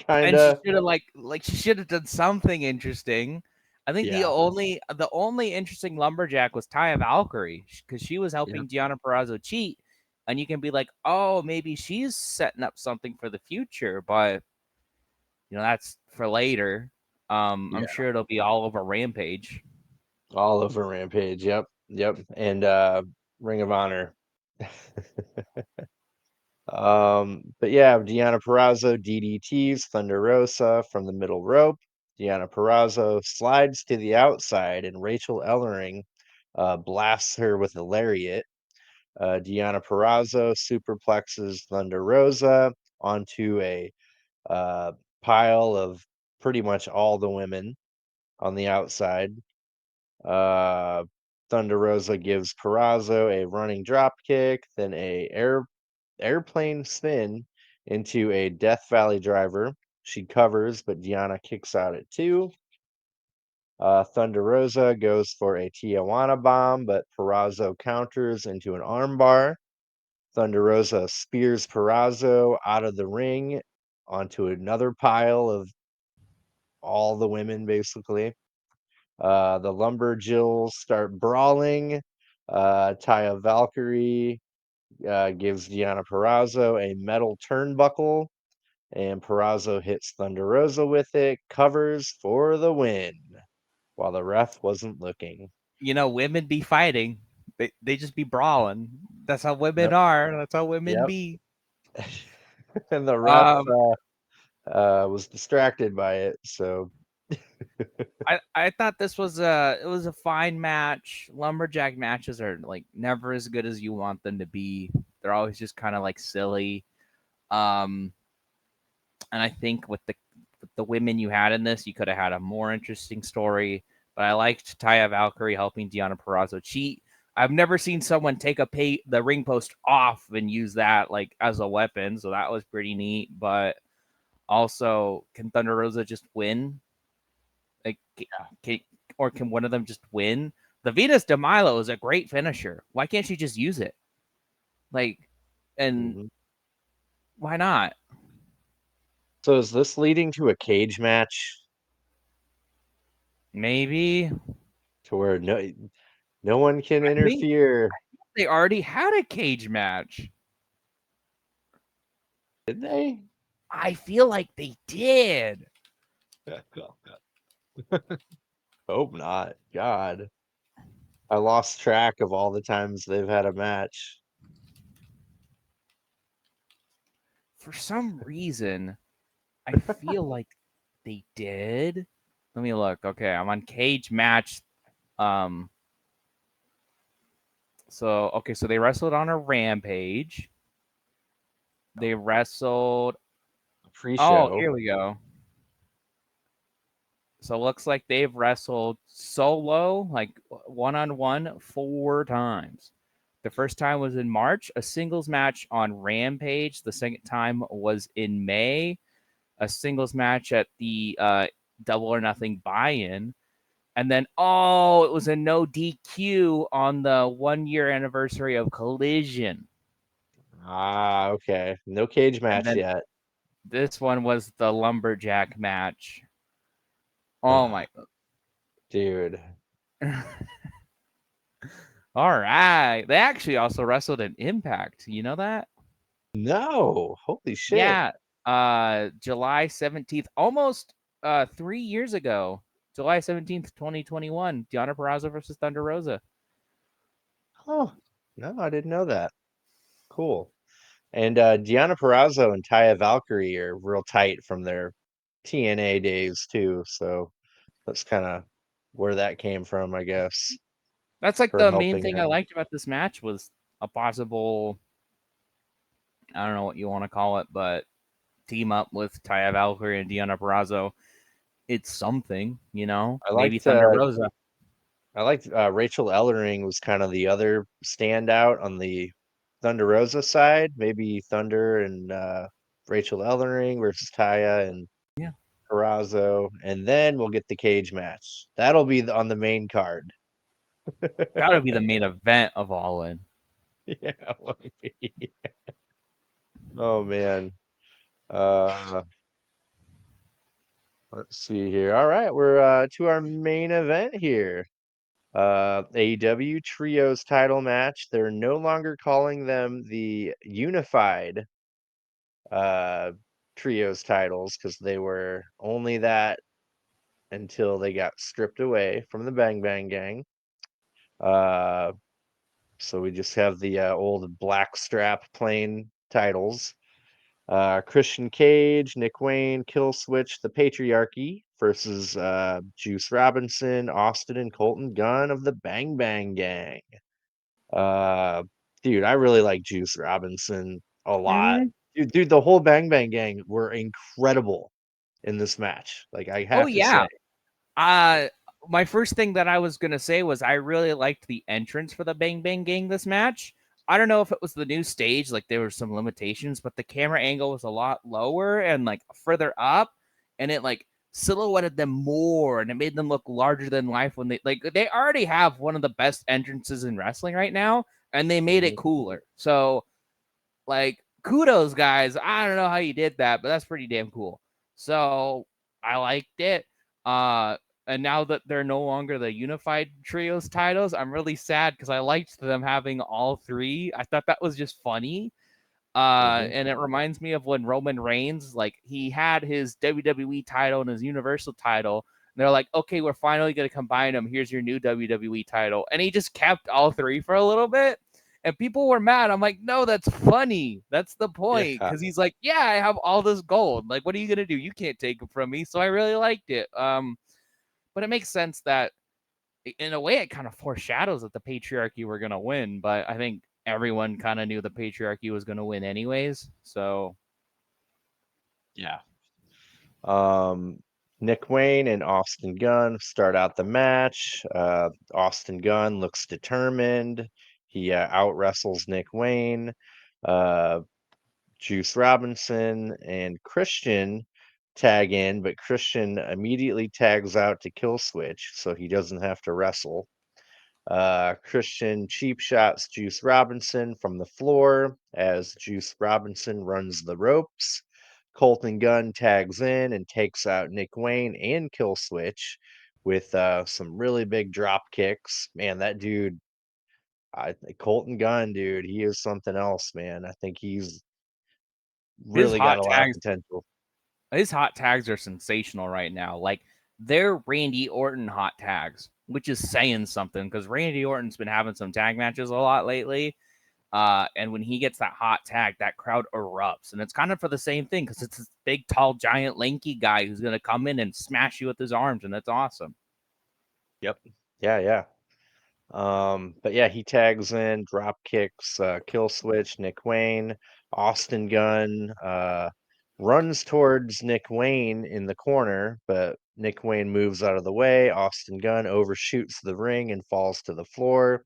Speaker 1: kind
Speaker 2: And she
Speaker 1: of.
Speaker 2: should have like she should have done something interesting. I think the
Speaker 1: Yeah.
Speaker 2: only interesting lumberjack was Taya Valkyrie because she was
Speaker 1: Yeah.
Speaker 2: helping Deonna Purrazzo cheat, and you can be like, oh, maybe she's setting up something for the future, but that's for later. I'm
Speaker 1: Yeah.
Speaker 2: sure it'll be all over Rampage.
Speaker 1: All over Rampage. Yep. Yep. And Ring of Honor. But yeah, Deonna Purrazzo DDTs Thunder Rosa from the middle rope. Deonna Purrazzo slides to the outside, and Rachel Ellering blasts her with a lariat. Deonna Purrazzo superplexes Thunder Rosa onto a uh, pile of pretty much all the women on the outside. Uh, Thunder Rosa gives Purrazzo a running drop kick, then airplane spin into a Death Valley driver. She covers, but Deonna kicks out at two. Thunder Rosa goes for a Tijuana bomb, but Purrazzo counters into an armbar. Thunder Rosa spears Purrazzo out of the ring onto another pile of all the women, basically. The Lumberjills start brawling. Taya Valkyrie gives Deonna Purrazzo a metal turnbuckle, and Purrazzo hits Thunder Rosa with it, covers for the win, while the ref wasn't looking.
Speaker 2: Women be fighting. They just be brawling. That's how women
Speaker 1: Yep.
Speaker 2: are. That's how women
Speaker 1: Yep.
Speaker 2: be.
Speaker 1: And the ref
Speaker 2: Um,
Speaker 1: was distracted by it, so
Speaker 2: I thought this was a fine match. Lumberjack matches are like never as good as you want them to be. They're always just kind of like silly. Um, and I think with the women you had in this, you could have had a more interesting story. But I liked Taya Valkyrie helping Deonna Purrazzo cheat. I've never seen someone take the ring post off and use that like as a weapon, so that was pretty neat. But also, can Thunder Rosa just win? Like, can, or can one of them just win? The Venus de Milo is a great finisher. Why can't she just use it? Like, and
Speaker 1: mhm.
Speaker 2: why not?
Speaker 1: So is this leading to a cage match
Speaker 2: Maybe.
Speaker 1: to where no one can
Speaker 2: I think
Speaker 1: interfere?
Speaker 2: they already had a cage match.
Speaker 1: Did they?
Speaker 2: I feel like they did.
Speaker 1: Hope not. God, I lost track of all the times they've had a match.
Speaker 2: For some reason, I feel like they did. Let me look. Okay, I'm on cage match. Um, so they wrestled on a rampage. They wrestled. Oh,
Speaker 1: Pre-show.
Speaker 2: here we go. So it looks like they've wrestled solo, like one on one, 4 times. The first time was in March, a singles match on Rampage. The second time was in May, a singles match at the Double or Nothing buy-in. And then, it was a no DQ on the 1 year anniversary of Collision.
Speaker 1: Ah, okay. No cage
Speaker 2: And
Speaker 1: match
Speaker 2: then
Speaker 1: yet.
Speaker 2: this one was the Lumberjack match. Oh
Speaker 1: Ah,
Speaker 2: my.
Speaker 1: dude.
Speaker 2: All right. They actually also wrestled in Impact. You know that?
Speaker 1: No. Holy shit.
Speaker 2: Yeah. July 17th, almost 3 years ago. July 17th, 2021. Deonna Purrazzo versus Thunder Rosa.
Speaker 1: Oh, no, I didn't know that. Cool. And Deonna Purrazzo and Taya Valkyrie are real tight from their TNA days too. So that's kind of where that came from, I guess.
Speaker 2: That's like
Speaker 1: Her
Speaker 2: the main
Speaker 1: helping
Speaker 2: thing I
Speaker 1: him.
Speaker 2: liked about this match was a possible, I don't know what you want to call it, but team up with Taya Valkyrie and Deonna Purrazzo. It's something,
Speaker 1: I
Speaker 2: maybe
Speaker 1: liked
Speaker 2: Thunder Rosa.
Speaker 1: Rachel Ellering was kind of the other standout on the Thunder Rosa side. Maybe Thunder and Rachel Ellering versus Taya and
Speaker 2: Yeah.
Speaker 1: Purrazzo, and then we'll get the cage match. That'll be on the main card.
Speaker 2: Gotta be the main event of All In.
Speaker 1: Yeah, maybe. Oh man. Uh, let's see here. All right, we're to our main event here. AEW Trios title match. They're no longer calling them the Unified uh Trios titles because they were only that until they got stripped away from the Bang Bang Gang. Uh, so we just have the old black strap plain titles. Christian Cage, Nick Wayne, Killswitch, the Patriarchy versus Juice Robinson, Austin, and Colton Gunn of the Bang Bang Gang. Uh, dude, I really like Juice Robinson a lot.
Speaker 2: Mhm.
Speaker 1: Dude, the whole Bang Bang Gang were incredible in this match. Like I
Speaker 2: Oh
Speaker 1: have to say.
Speaker 2: yeah. Uh my first thing that I was gonna say was I really liked the entrance for the Bang Bang Gang this match. I don't know if it was the new stage, like there were some limitations, but the camera angle was a lot lower and like further up, and it like silhouetted them more and it made them look larger than life when they already have one of the best entrances in wrestling right now, and they made it
Speaker 1: Mhm.
Speaker 2: cooler. So like, kudos, guys. I don't know how you did that, but that's pretty damn cool. So I liked it. Uh, and now that they're no longer the unified trios titles, I'm really sad because I liked them having all three. I thought that was just funny.
Speaker 1: Mhm.
Speaker 2: And it reminds me of when Roman Reigns, like, he had his WWE title and his Universal title. And they're like, okay, we're finally going to combine them. Here's your new WWE title. And he just kept all three for a little bit. And people were mad. I'm like, no, that's funny. That's the point.
Speaker 1: Yeah.
Speaker 2: Because he's like, yeah, I have all this gold. Like, what are you going to do? You can't take it from me. So I really liked it. But it makes sense that in a way it kind of foreshadows that the patriarchy were going to win, but I think everyone kind of knew the patriarchy was going to win anyways. So
Speaker 1: Yeah. Um, Nick Wayne and Austin Gunn start out the match. Austin Gunn looks determined. He out wrestles Nick Wayne. Uh, Juice Robinson and Christian tag in, but Christian immediately tags out to kill switch, so he doesn't have to wrestle. Christian cheap shots Juice Robinson from the floor as Juice Robinson runs the ropes. Colton Gunn tags in and takes out Nick Wayne and Kill Switch with some really big drop kicks. Man, that dude, Colton Gunn, dude, he is something else, man. I think he's
Speaker 2: his
Speaker 1: really got
Speaker 2: hot
Speaker 1: a lot of
Speaker 2: tags,
Speaker 1: potential.
Speaker 2: his hot tags are sensational right now. Like they're Randy Orton hot tags, which is saying something because Randy Orton's been having some tag matches a lot lately. And when he gets that hot tag, that crowd erupts. And it's kind of for the same thing because it's this big, tall, giant, lanky guy who's going to come in and smash you with his arms. And that's awesome.
Speaker 1: Yep. Yeah, yeah. But yeah, he tags in, drop kicks, kill switch, Nick Wayne, Austin Gunn, runs towards Nick Wayne in the corner, but Nick Wayne moves out of the way. Austin Gunn overshoots the ring and falls to the floor.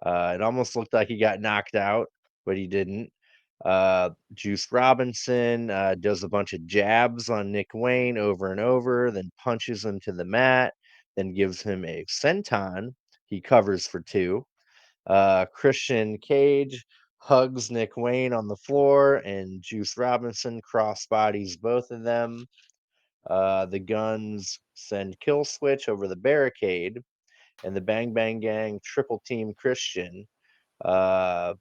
Speaker 1: It almost looked like he got knocked out, but he didn't. Juice Robinson does a bunch of jabs on Nick Wayne over and over, then punches him to the mat, then gives him a senton. He covers for two. Christian Cage hugs Nick Wayne on the floor, and Juice Robinson cross bodies both of them. The Guns send Kill Switch over the barricade, and the Bang Bang Gang triple team Christian. Uh,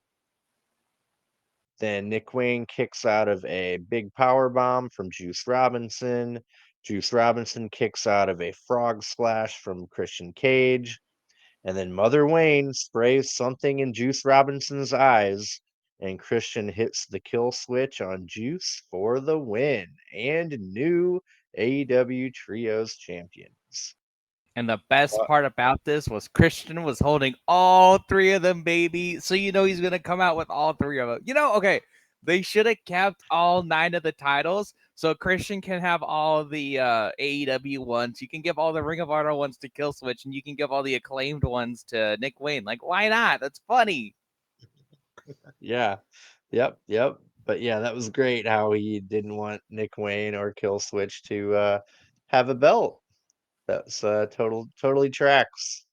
Speaker 1: then Nick Wayne kicks out of a big power bomb from Juice Robinson. Juice Robinson kicks out of a frog splash from Christian Cage. And then Mother Wayne sprays something in Juice Robinson's eyes, and Christian hits the kill switch on Juice for the win and new AEW Trios champions.
Speaker 2: And the best
Speaker 1: Uh,
Speaker 2: part about this was Christian was holding all three of them, baby. So you know he's gonna come out with all three of them. Okay, they should have kept all nine of the titles, so Christian can have all the AEW ones. You can give all the Ring of Honor ones to Killswitch, and you can give all the acclaimed ones to Nick Wayne. Like, why not? That's funny.
Speaker 1: yeah. Yep. Yep. But yeah, that was great how he didn't want Nick Wayne or Kill Switch to have a belt. That's totally tracks.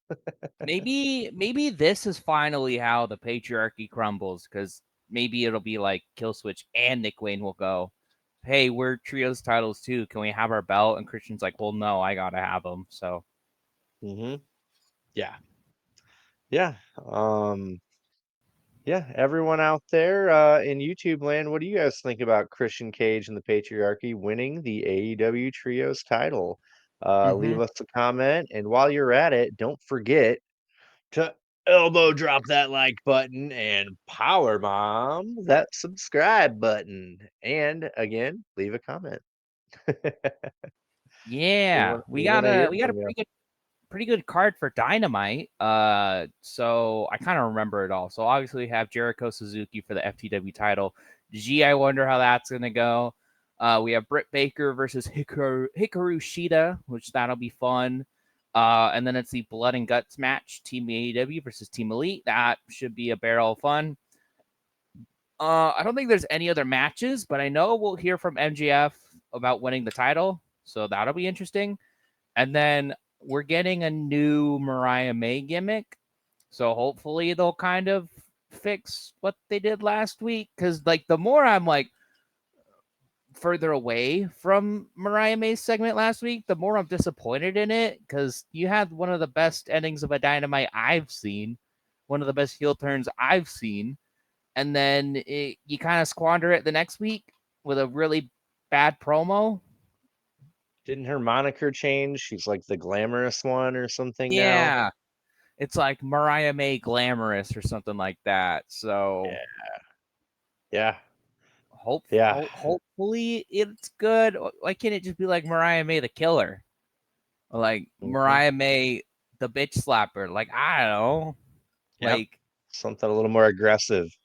Speaker 2: Maybe this is finally how the patriarchy crumbles because maybe it'll be like Killswitch and Nick Wayne will go, hey, we're trios titles too. Can we have our belt? And Christian's like, well, no, I gotta have them. So
Speaker 1: Hmm. Yeah. Yeah. Yeah, everyone out there in YouTube land, what do you guys think about Christian Cage and the Patriarchy winning the AEW Trios title?
Speaker 2: mm-hmm.
Speaker 1: Leave us a comment, and while you're at it, don't forget to elbow drop that like button and power bomb that subscribe button. And again, leave a comment.
Speaker 2: Yeah, we
Speaker 1: We
Speaker 2: got
Speaker 1: want to
Speaker 2: a
Speaker 1: hear
Speaker 2: we got a
Speaker 1: from you.
Speaker 2: pretty good card for Dynamite. So I kind of remember it all. So obviously we have Jericho Suzuki for the FTW title. Gee, I wonder how that's gonna go. We have Britt Baker versus Hikaru Shida, which that'll be fun. And then it's the Blood and Guts match, Team AEW versus Team Elite. That should be a barrel of fun. I don't think there's any other matches, but I know we'll hear from MJF about winning the title, so that'll be interesting. And then we're getting a new Mariah May gimmick, so hopefully they'll kind of fix what they did last week. Because like the more I'm like further away from Mariah May's segment last week, the more I'm disappointed in it. Because you had one of the best endings of a Dynamite I've seen, one of the best heel turns I've seen, and then you kind of squander it the next week with a really bad promo.
Speaker 1: Didn't her moniker change? She's like the glamorous one or something now.
Speaker 2: Yeah, it's like Mariah May glamorous or something like that. So
Speaker 1: Yeah. Yeah.
Speaker 2: hope,
Speaker 1: Yeah.
Speaker 2: hopefully it's good. Why can't it just be like Mariah May the killer, or like
Speaker 1: Mhm.
Speaker 2: Mariah May the bitch slapper? Like I don't know.
Speaker 1: Yep.
Speaker 2: Like
Speaker 1: Something a little more aggressive.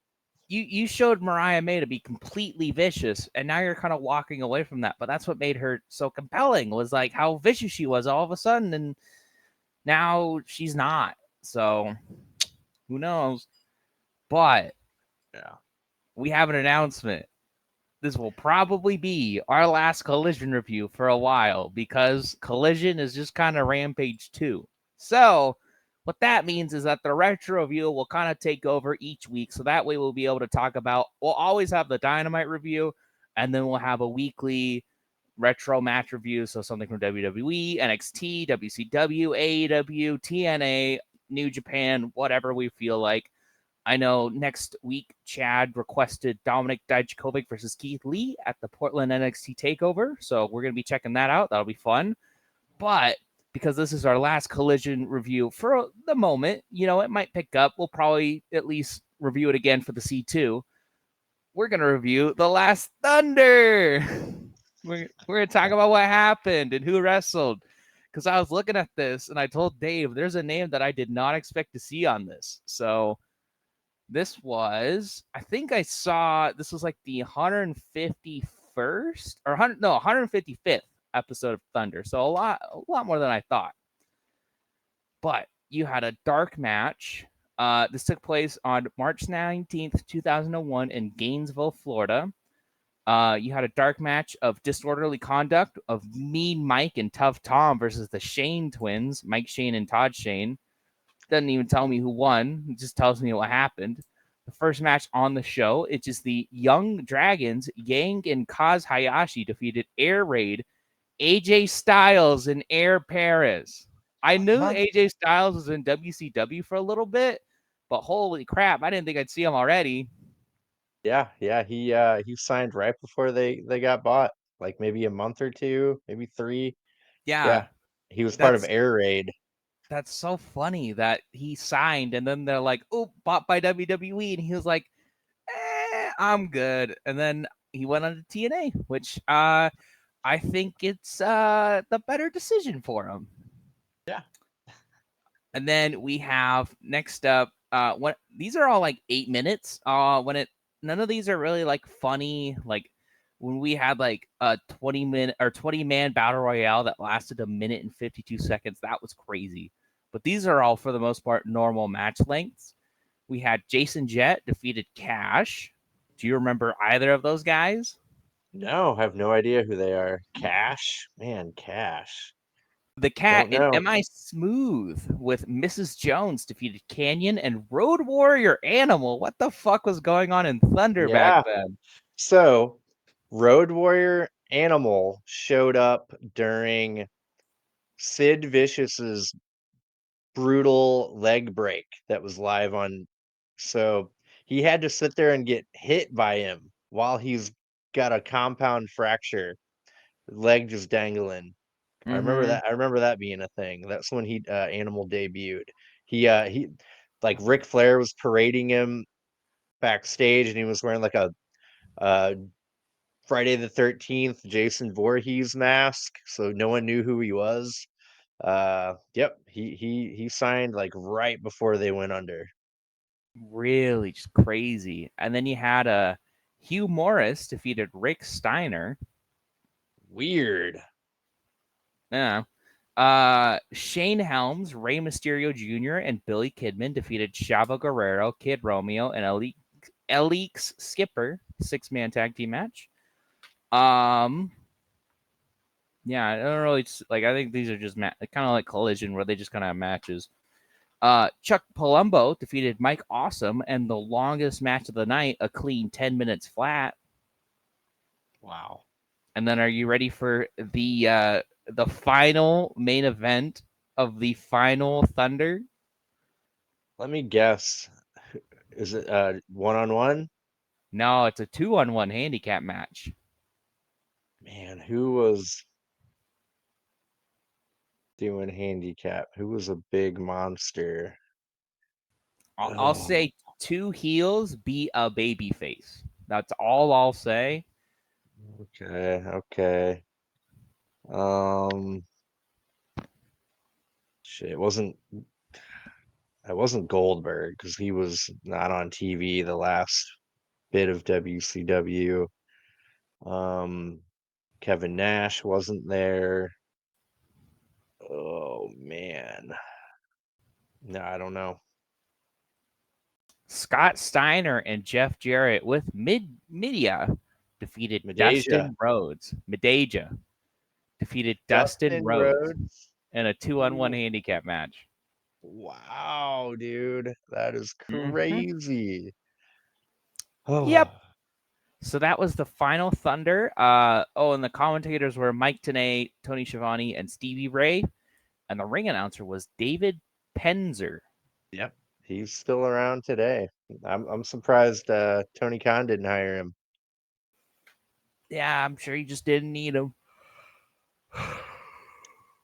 Speaker 2: you showed Mariah May to be completely vicious, and now you're kind of walking away from that. But that's what made her so compelling, was like how vicious she was all of a sudden, and now she's not. So who knows? But
Speaker 1: Yeah.
Speaker 2: we have an announcement. This will probably be our last Collision review for a while, because Collision is just kind of Rampage 2. So, what that means is that the retro review will kind of take over each week. So that way we'll be able to talk about, we'll always have the Dynamite review, and then we'll have a weekly retro match review. So something from WWE, NXT, WCW, AEW, TNA, New Japan, whatever we feel like. I know next week Chad requested Dominic Dijakovic versus Keith Lee at the Portland NXT Takeover, so we're gonna be checking that out. That'll be fun. But because this is our last Collision review for the moment, it might pick up. We'll probably at least review it again for the C2. We're gonna review The Last Thunder. We're gonna talk about what happened and who wrestled. Because I was looking at this and I told Dave there's a name that I did not expect to see on this. So this was, I think I saw, this was like the 151st or 100, no, 155th episode of Thunder. So a lot more than I thought. But you had a dark match. This took place on March 19th, 2001 in Gainesville, Florida. You had a dark match of disorderly conduct of Mean Mike and Tough Tom versus the Shane twins, Mike Shane and Todd Shane. Doesn't even tell me who won. It just tells me what happened. The first match on the show, it's just the Young Dragons, Yang and Kaz Hayashi defeated Air Raid, AJ Styles, and Air Paris. I knew
Speaker 1: Huh?
Speaker 2: AJ Styles was in WCW for a little bit, but holy crap, I didn't think I'd see him already.
Speaker 1: Yeah, yeah. He signed right before they got bought, like maybe a month or two, maybe three.
Speaker 2: Yeah,
Speaker 1: Yeah. He was part of
Speaker 2: that's
Speaker 1: Air Raid.
Speaker 2: that's so funny that he signed and then they're like, "Oh, bought by WWE," and he was like, I'm good. And then he went on to TNA, which I think it's the better decision for him.
Speaker 1: Yeah.
Speaker 2: And then we have next up, what these are all like 8 minutes. When it none of these are really like funny. Like when we had like a 20-minute or 20-man battle royale that lasted a minute and 52 seconds, that was crazy. But these are all for the most part normal match lengths. We had Jason Jett defeated Cash. Do you remember either of those guys?
Speaker 1: No, I have no idea who they are. Cash? Man, Cash.
Speaker 2: The Cat
Speaker 1: Don't
Speaker 2: and
Speaker 1: know.
Speaker 2: Am I Smooth with Mrs. Jones defeated Canyon and Road Warrior Animal. What the fuck was going on in Thunder back
Speaker 1: Yeah.
Speaker 2: then?
Speaker 1: So, Road Warrior Animal showed up during Sid Vicious's brutal leg break that was live on. So he had to sit there and get hit by him while he's got a compound fracture, leg just dangling.
Speaker 2: Mm-hmm.
Speaker 1: I remember that being a thing. That's when he Animal debuted. He like Ric Flair was parading him backstage, and he was wearing like a Friday the 13th, Jason Voorhees mask, so no one knew who he was. Yep, he signed like right before they went under.
Speaker 2: Really, just crazy. And then you had Hugh Morris defeated Rick Steiner.
Speaker 1: Weird.
Speaker 2: Yeah. Shane Helms, Rey Mysterio Jr., and Billy Kidman defeated Chavo Guerrero, Kid Romeo, and Elix Skipper 6-man tag team match. Yeah, I don't really like. I think these are just kind of like Collision, where they just kind of have matches. Chuck Palumbo defeated Mike Awesome, and the longest match of the night, a clean 10 minutes flat.
Speaker 1: Wow.
Speaker 2: And then, are you ready for the final main event of the final Thunder?
Speaker 1: Let me guess. Is it one-on-one?
Speaker 2: No, it's a 2-on-1 handicap match.
Speaker 1: Man, who was doing handicap? Who was a big monster?
Speaker 2: I'll
Speaker 1: Oh,
Speaker 2: say 2 heels beat a baby face. That's all I'll say.
Speaker 1: okay, okay. Um, shit, it wasn't Goldberg because he was not on TV the last bit of WCW. Um, Kevin Nash wasn't there. Oh man. No, I don't know.
Speaker 2: Scott Steiner and Jeff Jarrett with Midia defeated
Speaker 1: Madeja.
Speaker 2: Dustin Rhodes. Mideja defeated Dustin
Speaker 1: Dustin
Speaker 2: Rhodes
Speaker 1: Rhodes.
Speaker 2: in a 2-on-1
Speaker 1: Ooh,
Speaker 2: handicap match.
Speaker 1: wow, dude. That is
Speaker 2: Mm-hmm.
Speaker 1: crazy.
Speaker 2: Yep.
Speaker 1: Oh,
Speaker 2: So that was the final Thunder. And the commentators were Mike Tenay, Tony Schiavone, and Stevie Ray, and the ring announcer was David Penzer.
Speaker 1: yep. He's still around today. I'm surprised Tony Khan didn't hire him.
Speaker 2: Yeah, I'm sure he just didn't need him.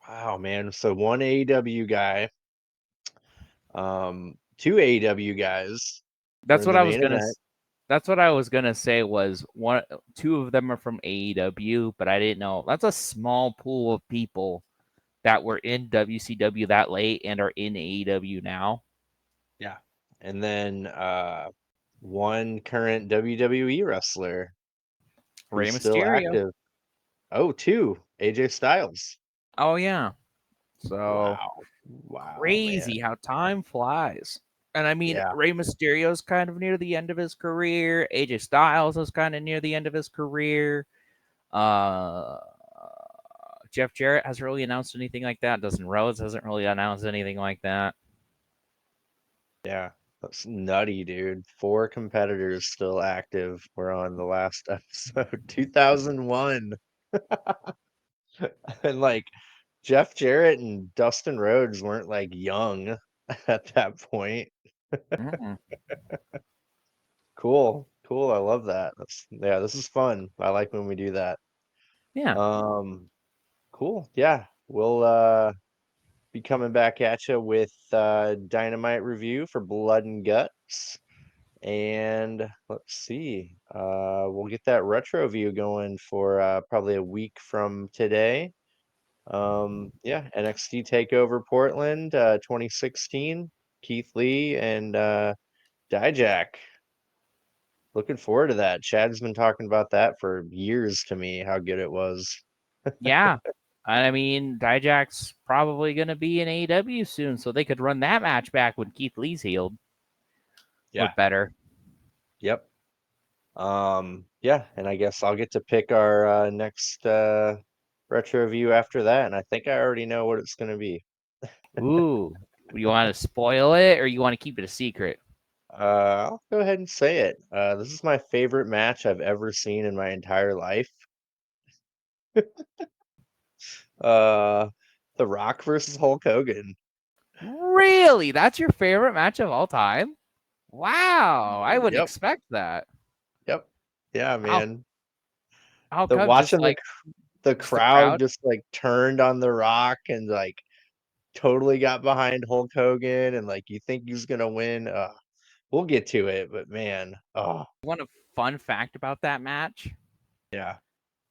Speaker 1: Wow, man. So one AEW guy, two AEW guys were
Speaker 2: That's
Speaker 1: in
Speaker 2: what
Speaker 1: the
Speaker 2: I was
Speaker 1: main
Speaker 2: gonna.
Speaker 1: event.
Speaker 2: That's what I was gonna say. Was 2 of them are from AEW, but I didn't know. That's a small pool of people that were in WCW that late and are in AEW now.
Speaker 1: Yeah. And then one current WWE wrestler
Speaker 2: Rey
Speaker 1: who's still
Speaker 2: Mysterio.
Speaker 1: active. Oh, two. AJ Styles.
Speaker 2: Oh yeah. So
Speaker 1: Wow. Wow,
Speaker 2: crazy
Speaker 1: man.
Speaker 2: how time flies. And I mean,
Speaker 1: Yeah.
Speaker 2: Rey Mysterio's kind of near the end of his career. AJ Styles is kind of near the end of his career. Uh, Jeff Jarrett hasn't really announced anything like that. Dustin Rhodes hasn't really announced anything like that.
Speaker 1: Yeah. That's nutty, dude. Four competitors still active. We're on the last episode, 2001. And like Jeff Jarrett and Dustin Rhodes weren't like young at that point.
Speaker 2: Mm-mm.
Speaker 1: Cool. Cool. I love that. Yeah, this is fun. I like when we do that.
Speaker 2: Yeah.
Speaker 1: Um, cool. Yeah. We'll be coming back at you with Dynamite review for Blood and Guts. And let's see. We'll get that retro view going for probably a week from today. Yeah, NXT Takeover Portland 2016. Keith Lee and Dijak. Looking forward to that. Chad's been talking about that for years to me, how good it was.
Speaker 2: Yeah. I mean, Dijak's probably going to be in AEW soon, so they could run that match back when Keith Lee's healed.
Speaker 1: Yeah.
Speaker 2: Look better.
Speaker 1: Yep. Yeah, and I guess I'll get to pick our next retro review after that, and I think I already know what it's going to be.
Speaker 2: Ooh. You want to spoil it or you want to keep it a secret?
Speaker 1: I'll go ahead and say it. This is my favorite match I've ever seen in my entire life. Uh, The Rock versus Hulk Hogan.
Speaker 2: Really? That's your favorite match of all time? Wow. I wouldn't
Speaker 1: Yep,
Speaker 2: expect that.
Speaker 1: yep, yeah,
Speaker 2: How
Speaker 1: man.
Speaker 2: how
Speaker 1: The
Speaker 2: come just
Speaker 1: watching
Speaker 2: like
Speaker 1: the
Speaker 2: just the
Speaker 1: crowd
Speaker 2: crowd?
Speaker 1: just like turned on The Rock and like totally got behind Hulk Hogan and like you think he's gonna win. We'll get to it, but man,
Speaker 2: Want a fun fact about that match?
Speaker 1: Yeah.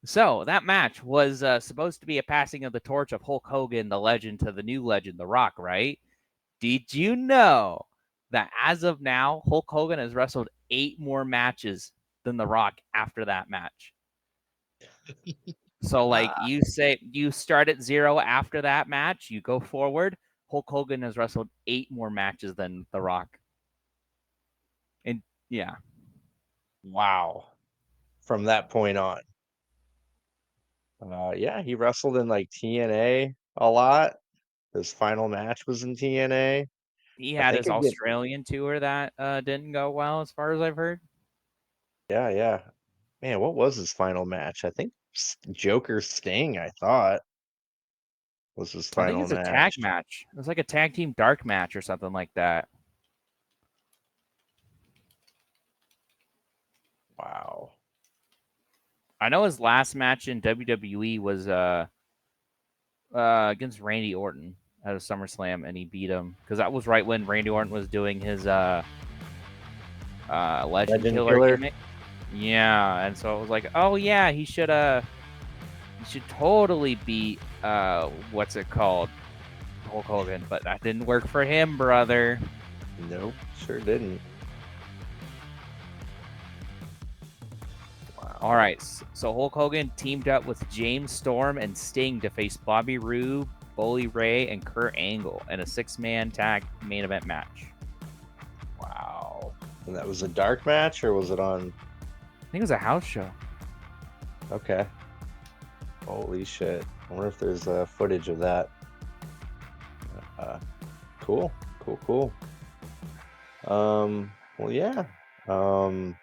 Speaker 2: So that match was supposed to be a passing of the torch of Hulk Hogan, the legend, to the new legend, The Rock, right? Did you know that as of now, Hulk Hogan has wrestled 8 more matches than The Rock after that match? So, like,
Speaker 1: Wow.
Speaker 2: you start at 0 after that match, you go forward. Hulk Hogan has wrestled 8 more matches than The Rock. And yeah,
Speaker 1: Wow. From that point on. Yeah, he wrestled in like TNA a lot. His final match was in TNA.
Speaker 2: he
Speaker 1: I
Speaker 2: had
Speaker 1: think
Speaker 2: his
Speaker 1: again.
Speaker 2: Australian tour that didn't go well, as far as I've heard.
Speaker 1: Yeah, yeah. Man, what was his final match? I think Joker Sting, I thought, was his
Speaker 2: I think
Speaker 1: final
Speaker 2: it's a tag
Speaker 1: match.
Speaker 2: match. It was like a tag team dark match or something like that.
Speaker 1: Wow.
Speaker 2: I know his last match in WWE was against Randy Orton at a SummerSlam, and he beat him because that was right when Randy Orton was doing his Legend
Speaker 1: Legend
Speaker 2: Killer
Speaker 1: Killer.
Speaker 2: gimmick. Yeah, and so I was like, oh yeah, he should totally beat what's it called, Hulk Hogan, but that didn't work for him, brother.
Speaker 1: Nope, sure didn't.
Speaker 2: All
Speaker 1: Wow.
Speaker 2: right, so Hulk Hogan teamed up with James Storm and Sting to face Bobby Roode, Bully Ray, and Kurt Angle in a 6-man tag main event match.
Speaker 1: Wow. And that was a dark match, or was it on?
Speaker 2: I think it was a house show.
Speaker 1: Okay. Holy shit. I wonder if there's footage of that. Uh, cool. Cool, cool. Well, yeah. Um,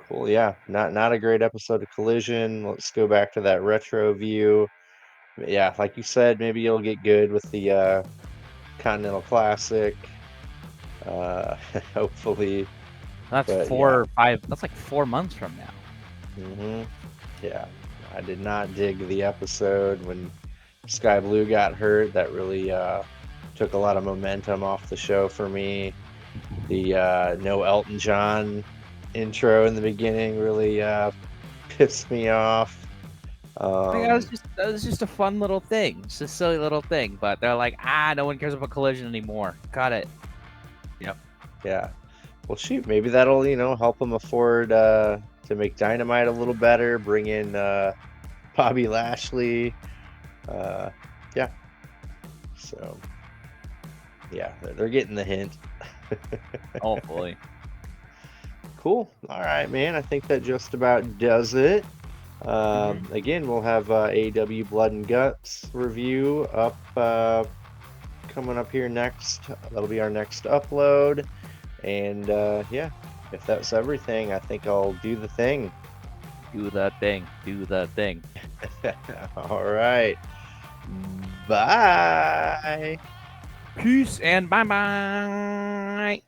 Speaker 1: cool. Yeah. Not a great episode of Collision. Let's go back to that retro view. Yeah, like you said, maybe you'll get good with the Continental Classic. Uh, hopefully.
Speaker 2: That's
Speaker 1: But yeah.
Speaker 2: 4 or 5. That's like 4 months from now.
Speaker 1: Hmm. Yeah. I did not dig the episode when Sky Blue got hurt. That really took a lot of momentum off the show for me. The no Elton John intro in the beginning really pissed me off.
Speaker 2: Like
Speaker 1: Um,
Speaker 2: that was just a fun little thing. It's a silly little thing, but they're like, no one cares about Collision anymore. Cut it.
Speaker 1: yep. Yeah. Well, shoot, maybe that'll, help them afford to make Dynamite a little better, bring in Bobby Lashley. Uh, yeah. So, yeah, they're getting the hint.
Speaker 2: Hopefully.
Speaker 1: Cool. All right, man. I think that just about does it.
Speaker 2: Hmm.
Speaker 1: Again, we'll have AEW Blood and Guts review up coming up here next. That'll be our next upload. And yeah, if that's everything, I think I'll do the thing.
Speaker 2: Do the thing. Do the thing.
Speaker 1: All right. Bye.
Speaker 2: Peace and bye bye.